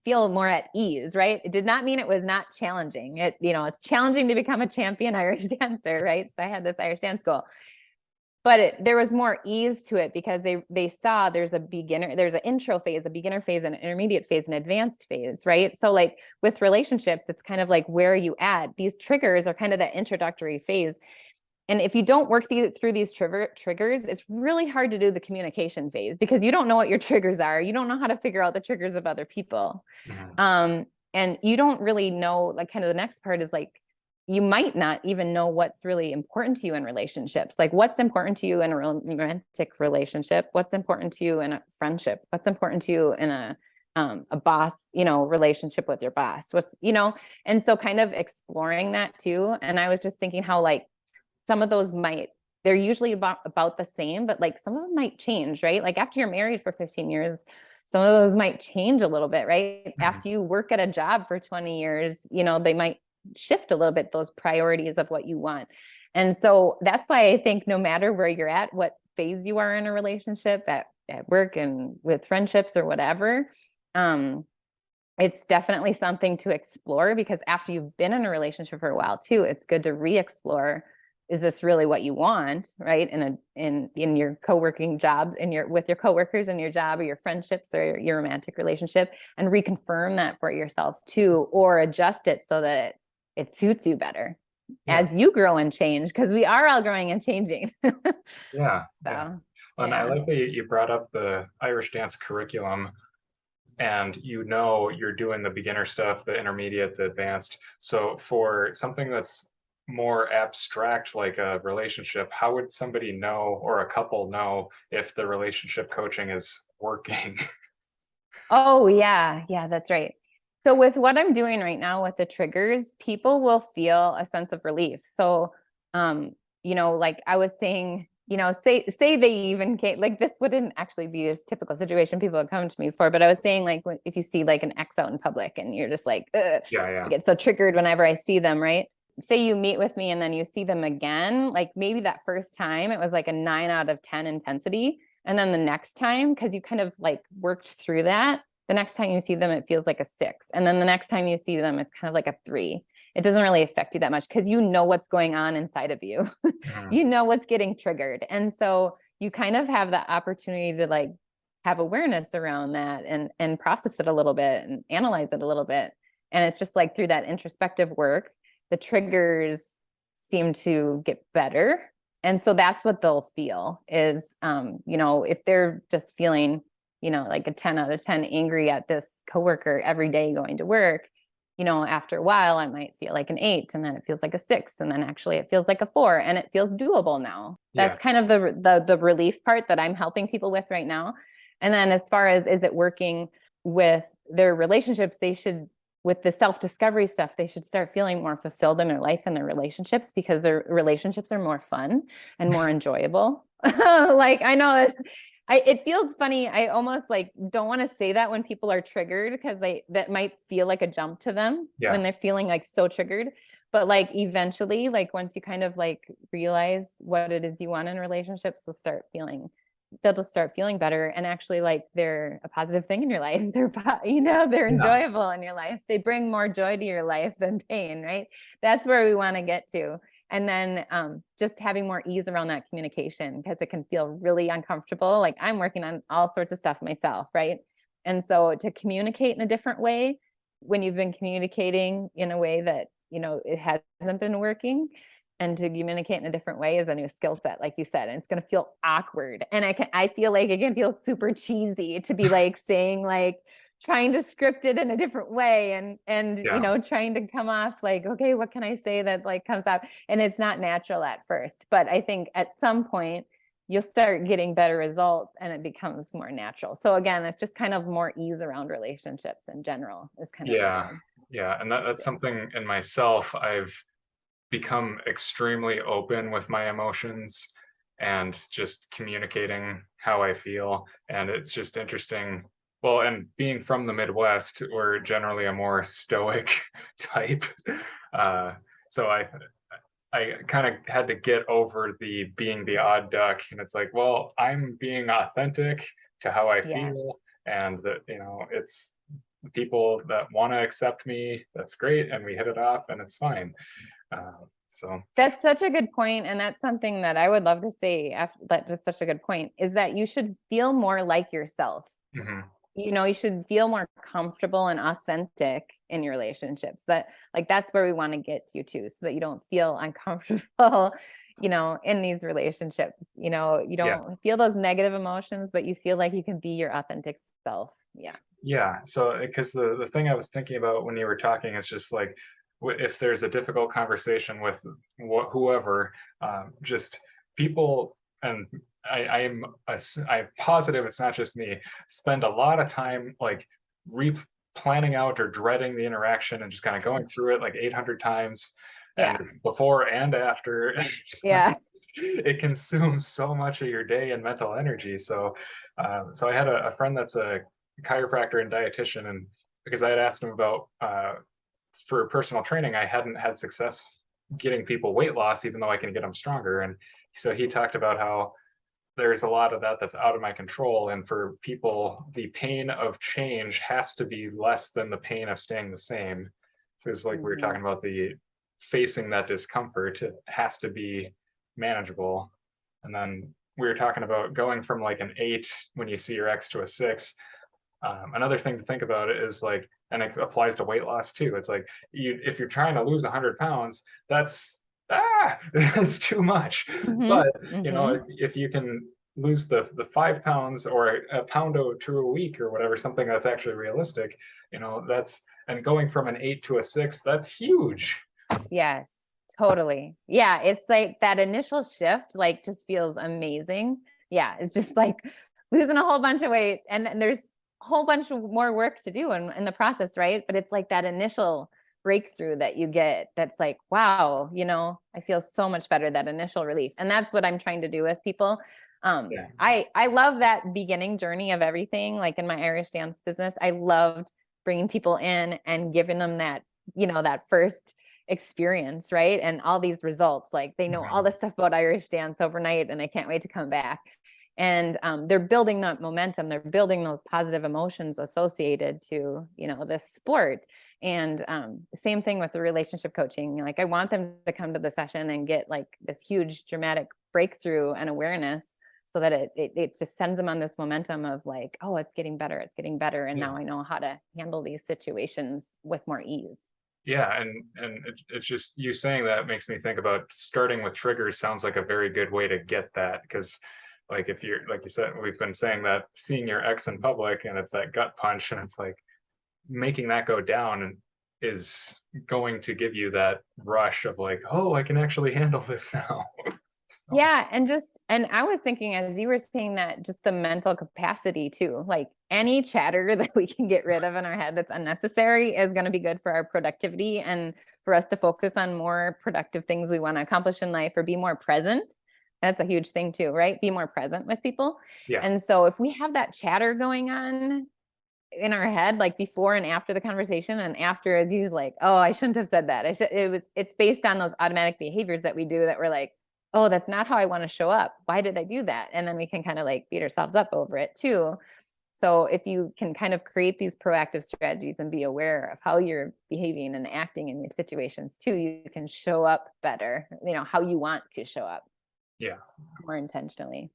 feel more at ease, right? It did not mean it was not challenging. It's challenging to become a champion Irish dancer, right? So I had this Irish dance school, but there was more ease to it because they saw there's an intro phase, a beginner phase, an intermediate phase, an advanced phase, right? So like with relationships, it's kind of like, where are you at? These triggers are kind of that introductory phase. And if you don't work through these triggers, it's really hard to do the communication phase, because you don't know what your triggers are. You don't know how to figure out the triggers of other people. And you don't really know, like, kind of the next part is like, you might not even know what's really important to you in relationships. Like, what's important to you in a romantic relationship? What's important to you in a friendship? What's important to you in a boss, relationship with your boss? And so kind of exploring that too. And I was just thinking how like some of those they're usually about the same, but like some of them might change, right? Like after you're married for 15 years, some of those might change a little bit, right? After you work at a job for 20 years, they might shift a little bit, those priorities of what you want. And so that's why I think no matter where you're at, what phase you are in a relationship, at work and with friendships or whatever, it's definitely something to explore, because after you've been in a relationship for a while too, it's good to re-explore, is this really what you want, right? In your co-working jobs, with your coworkers in your job or your friendships or your romantic relationship, and reconfirm that for yourself too, or adjust it so that it suits you better as you grow and change, because we are all growing and changing. Yeah. So, And I like that you brought up the Irish dance curriculum, and you're doing the beginner stuff, the intermediate, the advanced. So for something that's more abstract, like a relationship, how would somebody know, or a couple know, if the relationship coaching is working? Oh yeah, that's right. So with what I'm doing right now with the triggers, people will feel a sense of relief. So, like I was saying, say they even came, like this wouldn't actually be a typical situation people would come to me for, but I was saying, like, if you see like an ex out in public and you're just like, ugh, I get so triggered whenever I see them, right? Say you meet with me and then you see them again, like maybe that first time it was like a 9 out of 10 intensity. And then the next time, because you kind of like worked through that, the next time you see them, it feels like a 6. And then the next time you see them, it's kind of like a 3. It doesn't really affect you that much because you know what's going on inside of you. You know what's getting triggered. And so you kind of have the opportunity to like have awareness around that and process it a little bit and analyze it a little bit. And it's just like through that introspective work, the triggers seem to get better. And so that's what they'll feel is, if they're just feeling, like a 10 out of 10 angry at this coworker every day going to work, after a while, I might feel like an 8, and then it feels like a 6, and then actually it feels like a 4, and it feels doable now. That's kind of the relief part that I'm helping people with right now. And then as far as, is it working with their relationships, with the self-discovery stuff, they should start feeling more fulfilled in their life and their relationships, because their relationships are more fun and more enjoyable. Like, I know it feels funny. I almost like don't want to say that when people are triggered, because that might feel like a jump to them when they're feeling like so triggered. But like eventually, like once you kind of like realize what it is you want in relationships, they'll just start feeling better, and actually like they're a positive thing in your life. They're enjoyable in your life. They bring more joy to your life than pain, right? That's where we want to get to. And then just having more ease around that communication, because it can feel really uncomfortable. Like I'm working on all sorts of stuff myself, right? And so to communicate in a different way, when you've been communicating in a way that, it hasn't been working, and to communicate in a different way is a new skill set, like you said, and it's going to feel awkward. And I feel like it can feel super cheesy to be like saying like, trying to script it in a different way and trying to come off like, okay, what can I say that like comes out? And it's not natural at first, but I think at some point you'll start getting better results and it becomes more natural. So again, it's just kind of more ease around relationships in general is kind of the Yeah. goal. Yeah. And that's something in myself. I've become extremely open with my emotions and just communicating how I feel. And it's just interesting. Well, and being from the Midwest, we're generally a more stoic type. Uh, so I kind of had to get over the being the odd duck. And it's like, well, I'm being authentic to how I Yes. feel. And that, it's people that want to accept me. That's great. And we hit it off and it's fine. So That's such a good point, and that's something that I would love to say that's such a good point, is that you should feel more like yourself. mhm. You should feel more comfortable and authentic in your relationships. That's where we want to get you to, so that you don't feel uncomfortable, in these relationships. You Yeah. don't feel those negative emotions, but you feel like you can be your authentic self. Yeah. Yeah. So, because the thing I was thinking about when you were talking is just like, if there's a difficult conversation with whoever, just people, and I'm positive it's not just me, spend a lot of time like planning out or dreading the interaction and just kind of going through it like 800 times, and Yeah. before and after. Yeah. It consumes so much of your day and mental energy. So I had a friend that's a chiropractor and dietitian, and because I had asked him about for personal training, I hadn't had success getting people weight loss, even though I can get them stronger. And so he talked about how there's a lot of that that's out of my control, and for people, the pain of change has to be less than the pain of staying the same. So it's like we were Mhm. talking about the facing that discomfort, it has to be manageable. And then we were talking about going from like an 8 when you see your ex to a 6. Another thing to think about is like, and it applies to weight loss too. It's like if you're trying to lose 100 pounds, that's too much. Mhm. But Mhm. if you can lose the 5 pounds or a pound or two a week or whatever, something that's actually realistic, that's, and going from an 8 to a 6, that's huge. Yes, totally. Yeah, it's like that initial shift, like, just feels amazing. Yeah, it's just like losing a whole bunch of weight, and there's a whole bunch of more work to do in the process, right? But it's like that initial breakthrough that you get that's like, wow, I feel so much better, that initial relief. And that's what I'm trying to do with people. Yeah. I love that beginning journey of everything. Like in my Irish dance business, I loved bringing people in and giving them that first experience, right? And all these results, like they know all Mhm. this stuff about Irish dance overnight and they can't wait to come back. And they're building that momentum, they're building those positive emotions associated to this sport. And same thing with the relationship coaching. Like I want them to come to the session and get like this huge dramatic breakthrough and awareness, so that it just sends them on this momentum of like, oh, it's getting better, and Yeah. now I know how to handle these situations with more ease. Yeah, and it's just you saying that makes me think about starting with triggers sounds like a very good way to get that, because like if you're, like you said, we've been saying that seeing your ex in public and it's that gut punch, and it's like making that go down is going to give you that rush of like, oh, I can actually handle this now. So, Yeah, and I was thinking as you were saying that, just the mental capacity too. Like any chatter that we can get rid of in our head that's unnecessary is going to be good for our productivity and for us to focus on more productive things we want to accomplish in life, or be more present. That's a huge thing too, right? Be more present with people. yeah. And so if we have that chatter going on in our head, like before and after the conversation, and after is usually like, oh, I shouldn't have said that. It's based on those automatic behaviors that we do, that we're like, oh, that's not how I want to show up. Why did I do that? And then we can kind of like beat ourselves up over it too. So if you can kind of create these proactive strategies and be aware of how you're behaving and acting in these situations too, you can show up better, how you want to show up Yeah. more intentionally.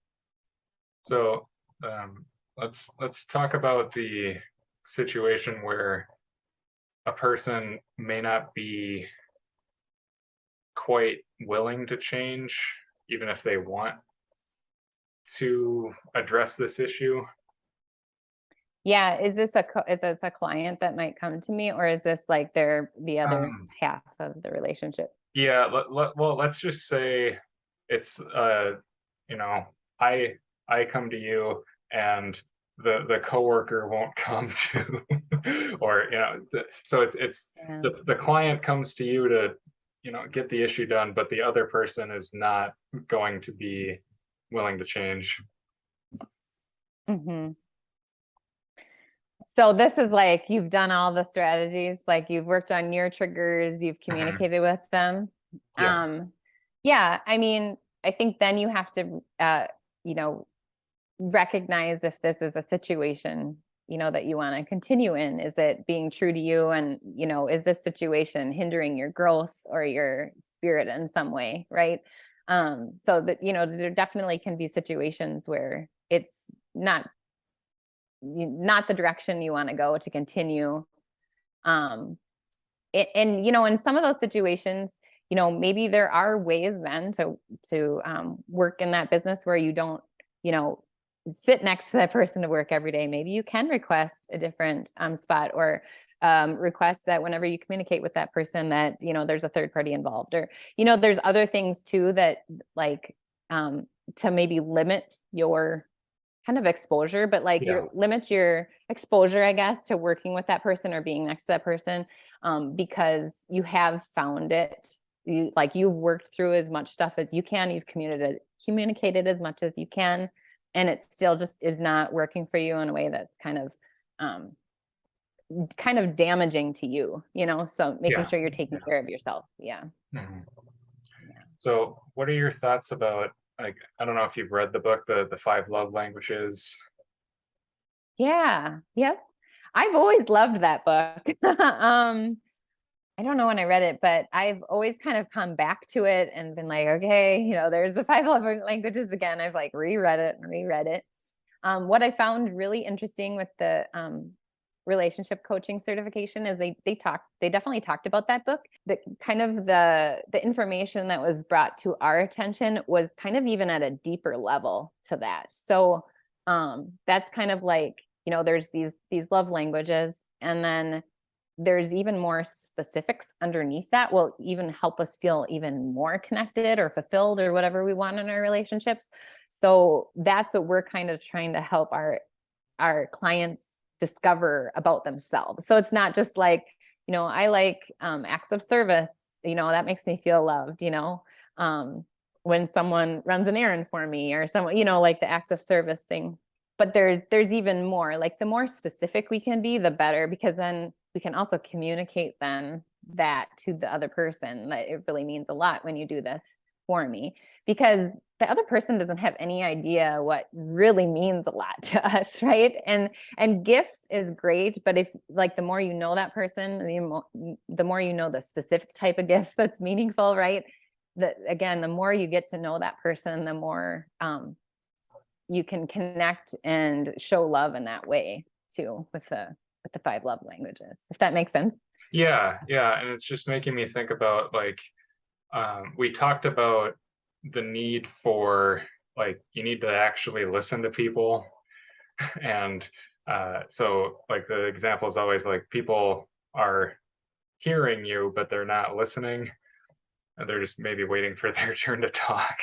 So um, let's talk about the situation where a person may not be quite willing to change, even if they want to address this issue. Yeah. Is this a client that might come to me, or is this like the other Um, half of the relationship? yeah, well, let's just say it's you know, I come to you and the coworker won't come to, or so it's Yeah. the client comes to you to get the issue done, but the other person is not going to be willing to change. Hmm. So this is like you've done all the strategies, like you've worked on your triggers, you've Mhm. communicated with them. Yeah, Yeah, I mean, I think then you have to you know, recognize if this is a situation, that you want to continue in. Is it being true to you? And, is this situation hindering your growth or your spirit in some way? Right. So that, there definitely can be situations where it's not the direction you want to go to continue. Um, and in some of those situations, maybe there are ways then to work in that business where you don't, you know, sit next to that person to work every day. Maybe you can request a different spot, or request that whenever you communicate with that person that, there's a third party involved, or, there's other things too that, like, to maybe limit your kind of exposure, but like yeah, your limit your exposure, I guess, to working with that person or being next to that person, because you have found it. You've worked through as much stuff as you can. You've communicated as much as you can, and it still just is not working for you in a way that's um, kind of damaging to you. So making yeah, sure you're taking yeah. care of yourself. Yeah. Mhm. Yeah. So, what are your thoughts about, like, I don't know if you've read the book, the five love languages? Yeah. Yep. I've always loved that book. I don't know when I read it, but I've always kind of come back to it and been like, okay, there's the five love languages again. I've like reread it and reread it. What I found really interesting with the relationship coaching certification is they definitely talked about that book. The kind of the information that was brought to our attention was kind of even at a deeper level to that. So that's kind of like, there's these love languages, and then there's even more specifics underneath that will even help us feel even more connected or fulfilled or whatever we want in our relationships. So that's what we're kind of trying to help our clients discover about themselves. So it's not just like, I like acts of service, that makes me feel loved, when someone runs an errand for me, or someone, like the acts of service thing. But there's even more. Like the more specific we can be, the better, because then we can also communicate then that to the other person, that it really means a lot when you do this for me, because the other person doesn't have any idea what really means a lot to us, right? And gifts is great, but if, like, the more you know that person, the more you know the specific type of gift that's meaningful, right? Again, the more you get to know that person, the more you can connect and show love in that way too, with the five love languages, if that makes sense. Yeah, yeah, and it's just making me think about, like, we talked about the need for, like, you need to actually listen to people, and so, like, the example is always like people are hearing you, but they're not listening. And they're just maybe waiting for their turn to talk.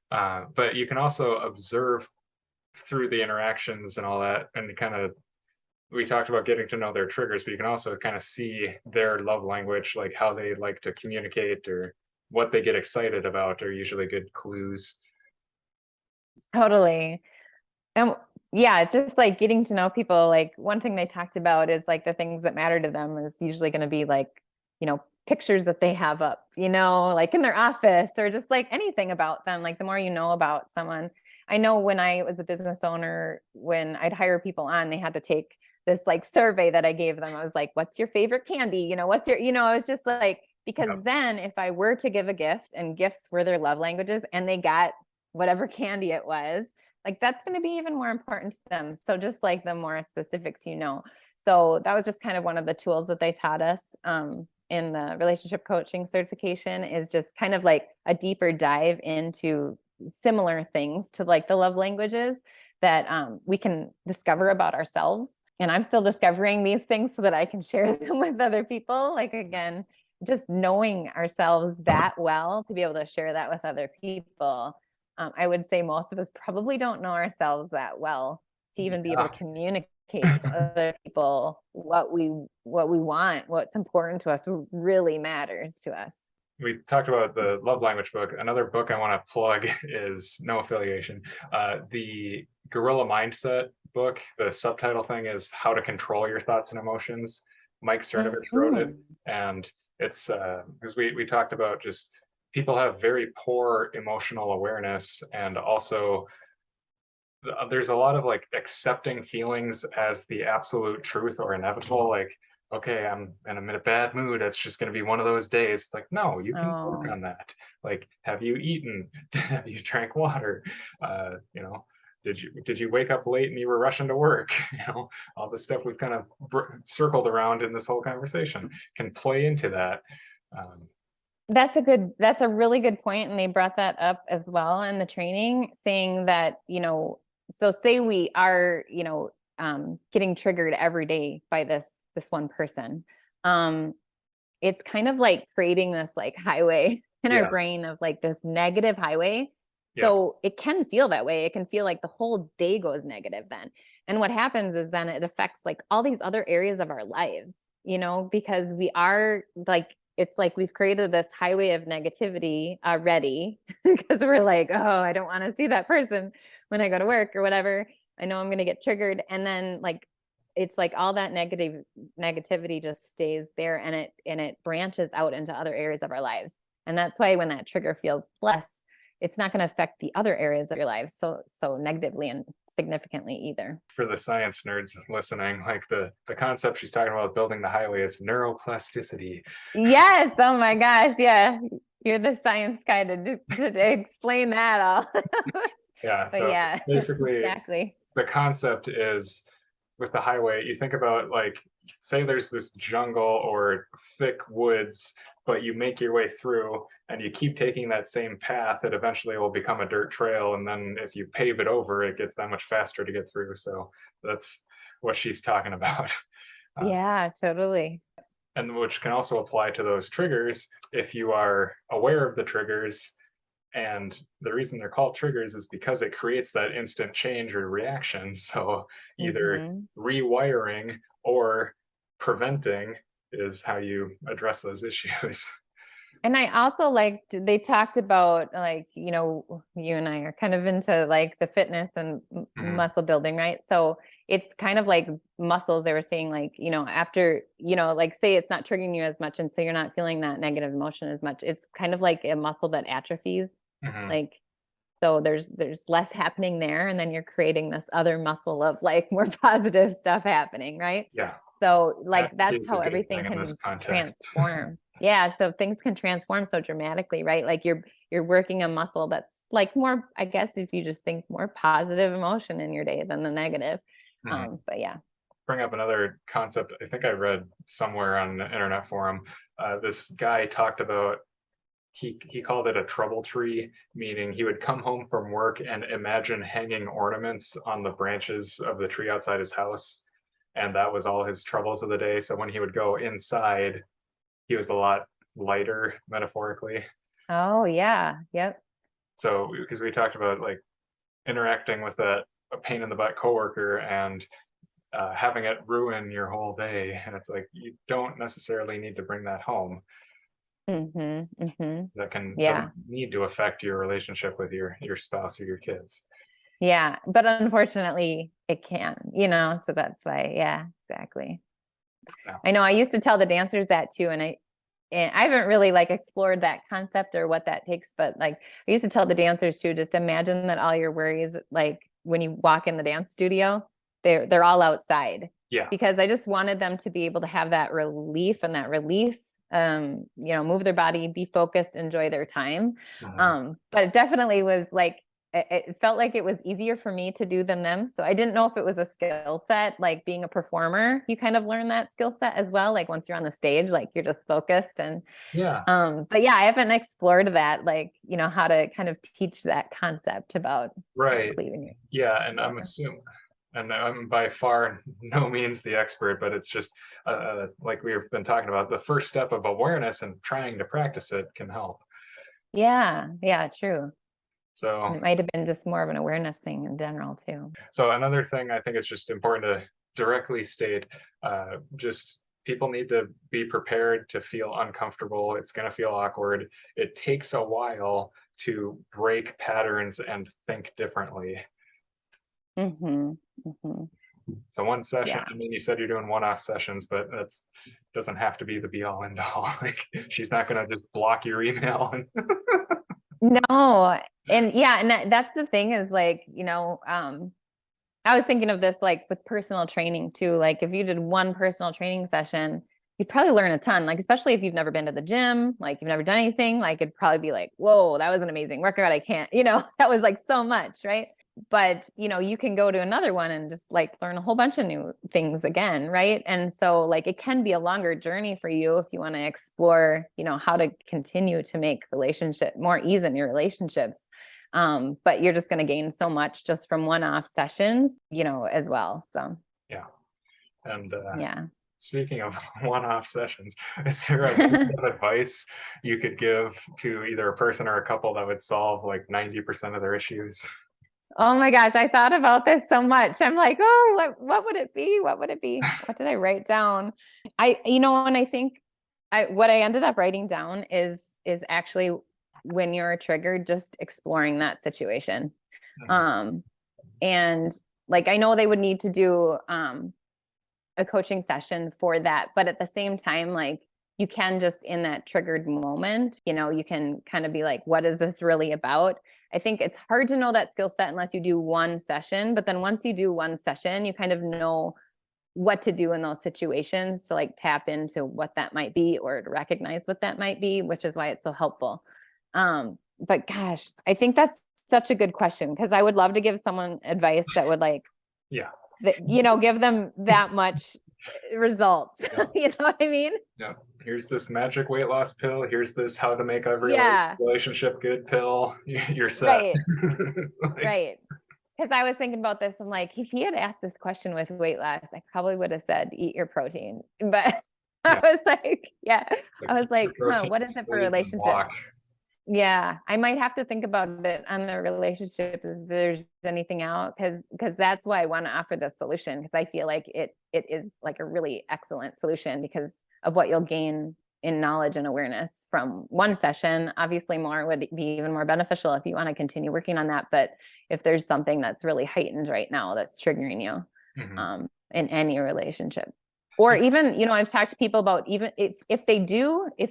But you can also observe through the interactions and all that, and kind of, we talked about getting to know their triggers, but you can also kind of see their love language, like how they like to communicate or what they get excited about, are usually good clues. Totally. And yeah, it's just like getting to know people. Like one thing they talked about is like the things that matter to them is usually going to be like, pictures that they have up, like in their office, or just like anything about them. Like the more you know about someone. I know when I was a business owner, when I'd hire people on, they had to take this like survey that I gave them. I was like, what's your favorite candy? What's your, I was just like, because Yep. then if I were to give a gift and gifts were their love languages and they got whatever candy it was, like that's going to be even more important to them. So just like the more specifics, so that was just kind of one of the tools that they taught us in the relationship coaching certification, is just kind of like a deeper dive into similar things to like the love languages that we can discover about ourselves. And I'm still discovering these things so that I can share them with other people. Like, again, just knowing ourselves that well to be able to share that with other people I would say most of us probably don't know ourselves that well to even be able to communicate to other people what we want, what's important to us, what really matters to us. We talked about the love language book. Another book I want to plug is, no affiliation, the Gorilla Mindset book. The subtitle thing is How to Control Your Thoughts and Emotions. Mike Cernovich wrote it, and it's because we talked about just people have very poor emotional awareness, and also there's a lot of like accepting feelings as the absolute truth or inevitable, like, okay, I'm in a bad mood, it's just going to be one of those days. It's like, no, you can work on that. Like, have you eaten? Have you drank water? You know, did you wake up late and you were rushing to work? You know, all the stuff we've kind of circled around in this whole conversation can play into that. That's a really good point. And they brought that up as well in the training, saying that, so say we are, getting triggered every day by this one person. It's kind of like creating this like highway in our brain of like this negative highway. So it can feel that way. It can feel like the whole day goes negative then. And what happens is then it affects like all these other areas of our lives, because we are like, it's like we've created this highway of negativity already because we're like, oh, I don't want to see that person when I go to work or whatever. I know I'm going to get triggered. And then like, it's like all that negativity just stays there, and it branches out into other areas of our lives. And that's why when that trigger feels less, it's not going to affect the other areas of your lives so negatively and significantly either. For the science nerds listening, like the concept she's talking about building the highway is neuroplasticity. Yes. Oh my gosh. Yeah. You're the science guy to explain that all. Yeah. But so yeah, basically, exactly. The concept is, with the highway, you think about, like, say there's this jungle or thick woods, but you make your way through and you keep taking that same path, it eventually will become a dirt trail. And then if you pave it over, it gets that much faster to get through. So that's what she's talking about. Yeah, totally. And which can also apply to those triggers if you are aware of the triggers. And the reason they're called triggers is because it creates that instant change or reaction. So either rewiring or preventing is how you address those issues. And I also they talked about like, you and I are kind of into like the fitness and muscle building, right? So it's kind of like muscles. They were saying like, after, like say it's not triggering you as much. And so you're not feeling that negative emotion as much. It's kind of like a muscle that atrophies. Like, so there's less happening there. And then you're creating this other muscle of like more positive stuff happening, right? Yeah. So like, that's how everything can transform. Yeah. So things can transform so dramatically, right? Like you're working a muscle that's like more, I guess, if you just think more positive emotion in your day than the negative. But yeah. Bring up another concept I think I read somewhere on the internet forum. This guy talked about, he called it a trouble tree, meaning he would come home from work and imagine hanging ornaments on the branches of the tree outside his house. And that was all his troubles of the day. So when he would go inside, he was a lot lighter, metaphorically. Oh, yeah. Yep. So, because we talked about like interacting with a pain in the butt coworker and having it ruin your whole day. And it's like, you don't necessarily need to bring that home. That doesn't need to affect your relationship with your spouse or your kids. Yeah, but unfortunately it can, so that's why, yeah, exactly. Yeah. I know I used to tell the dancers that too, and I haven't really like explored that concept or what that takes, but like I used to tell the dancers too, just imagine that all your worries, like when you walk in the dance studio, they're all outside. Yeah. Because I just wanted them to be able to have that relief and that release, move their body, be focused, enjoy their time. But it definitely was like, it felt like it was easier for me to do than them. So I didn't know if it was a skill set, like being a performer, you kind of learn that skill set as well. Like once you're on the stage, like you're just focused and, but yeah, I haven't explored that, like, how to kind of teach that concept about. Right. Yeah. And I'm assuming, and I'm by far no means the expert, but it's just like we've been talking about, the first step of awareness and trying to practice it can help. Yeah. Yeah. True. So, It might have been just more of an awareness thing in general too. so another thing I think it's just important to directly state, just people need to be prepared to feel uncomfortable. It's going to feel awkward. It takes a while to break patterns and think differently. Mm-hmm. Mm-hmm. So one session, Yeah. I mean, you said you're doing one-off sessions, but that's doesn't have to be the be all end all. Like she's not going to just block your email. No. And yeah, and that's the thing is like, I was thinking of this like with personal training too. Like if you did one personal training session, you'd probably learn a ton, like especially if you've never been to the gym, like you've never done anything, like it'd probably be like, whoa, that was an amazing workout. I can't, that was like so much, right? But you can go to another one and just like learn a whole bunch of new things again, right? And so like it can be a longer journey for you if you want to explore, how to continue to make more ease in your relationships. But you're just going to gain so much just from one-off sessions, as well. So Yeah. And yeah. speaking of one-off sessions, is there a piece of advice you could give to either a person or a couple that would solve like 90% of their issues? Oh my gosh, I thought about this so much. I'm like, oh, what would it be? What would it be? What did I write down? And I think what I ended up writing down is actually when you're triggered, just exploring that situation. Mhm. And like I know they would need to do a coaching session for that, but at the same time, like you can just in that triggered moment, you can kind of be like, what is this really about? I think it's hard to know that skill set unless you do one session, but then once you do one session, you kind of know what to do in those situations to like tap into what that might be or to recognize what that might be, which is why it's so helpful. But gosh, I think that's such a good question because I would love to give someone advice that would like, Yeah. give them that much results. Yeah. You know what I mean? Yeah. Here's this magic weight loss pill. Here's this how to make every Yeah, relationship good pill. You're set. right, Like, right. Because I was thinking about this. I'm like, if he had asked this question with weight loss, I probably would have said, eat your protein. But I yeah. was like, yeah, Like I was keep your like, protein, what is it for sleep, and relationships? walk. Yeah, I might have to think about it on the relationship if there's anything out because that's why I want to offer the solution because I feel like it is like a really excellent solution because of what you'll gain in knowledge and awareness from one session. Obviously, more would be even more beneficial if you want to continue working on that. But if there's something that's really heightened right now that's triggering you Mhm. in any relationship. Or even, I've talked to people about even if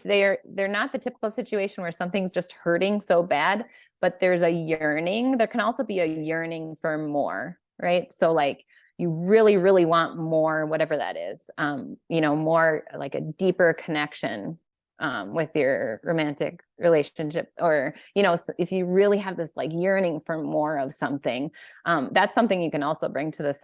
they're not the typical situation where something's just hurting so bad, but there's a yearning, there can also be a yearning for more, right? So like you really, really want more, whatever that is, more like a deeper connection with your romantic relationship, or, if you really have this like yearning for more of something, that's something you can also bring to the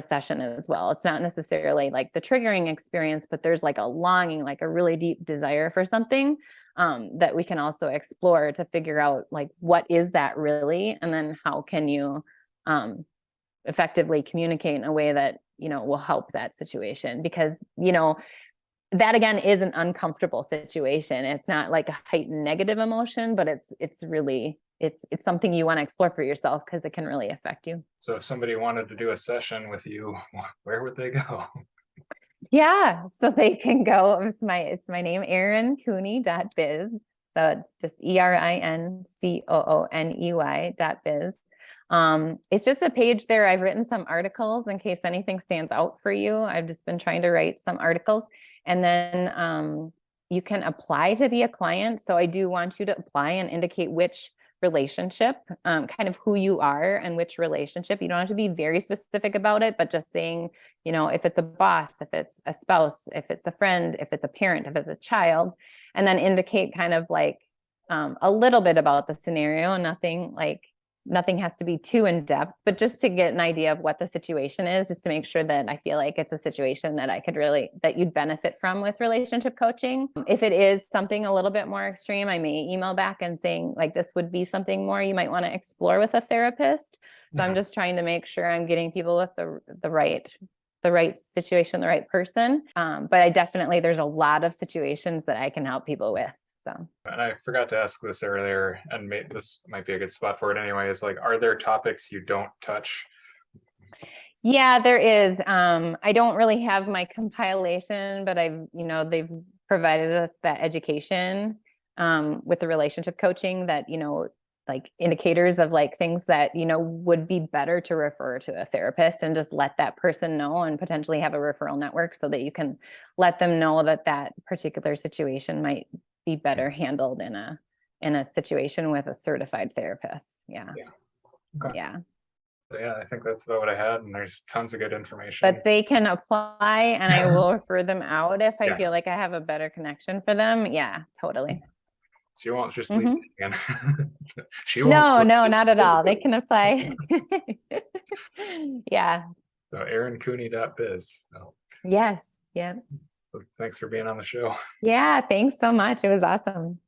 session as well. It's not necessarily like the triggering experience, but there's like a longing, like a really deep desire for something that we can also explore to figure out like, what is that really? And then how can you effectively communicate in a way that, will help that situation? Because, that again is an uncomfortable situation. It's not like a heightened negative emotion, but it's really, it's something you want to explore for yourself because it can really affect you. So if somebody wanted to do a session with you, where would they go? Yeah. So they can go, it's my name, erincooney.biz. So it's just ERINCOONEY.biz. It's just a page there. I've written some articles in case anything stands out for you. I've just been trying to write some articles, and then you can apply to be a client. So I do want you to apply and indicate which relationship, kind of who you are and which relationship. You don't have to be very specific about it, but just saying, if it's a boss, if it's a spouse, if it's a friend, if it's a parent, if it's a child, and then indicate kind of like a little bit about the scenario. Nothing has to be too in depth, but just to get an idea of what the situation is, just to make sure that I feel like it's a situation that that you'd benefit from with relationship coaching. If it is something a little bit more extreme, I may email back and saying like, this would be something more you might want to explore with a therapist. So I'm just trying to make sure I'm getting people with the right situation, the right person. But there's a lot of situations that I can help people with. So. And I forgot to ask this earlier, and this might be a good spot for it anyway, is like, are there topics you don't touch? Yeah, there is. I don't really have my compilation, but they've provided us that education with the relationship coaching that, like indicators of like things that, would be better to refer to a therapist and just let that person know and potentially have a referral network so that you can let them know that that particular situation might be better handled in a situation with a certified therapist. Yeah. Okay. Yeah. Yeah, I think that's about what I had, and there's tons of good information. But they can apply and I will refer them out if I feel like I have a better connection for them. Yeah, totally. So you won't just leave again. No, not at all. They can apply. Yeah. So erincooney.biz. So, yes. Yeah. thanks for being on the show. Yeah. Thanks so much. It was awesome.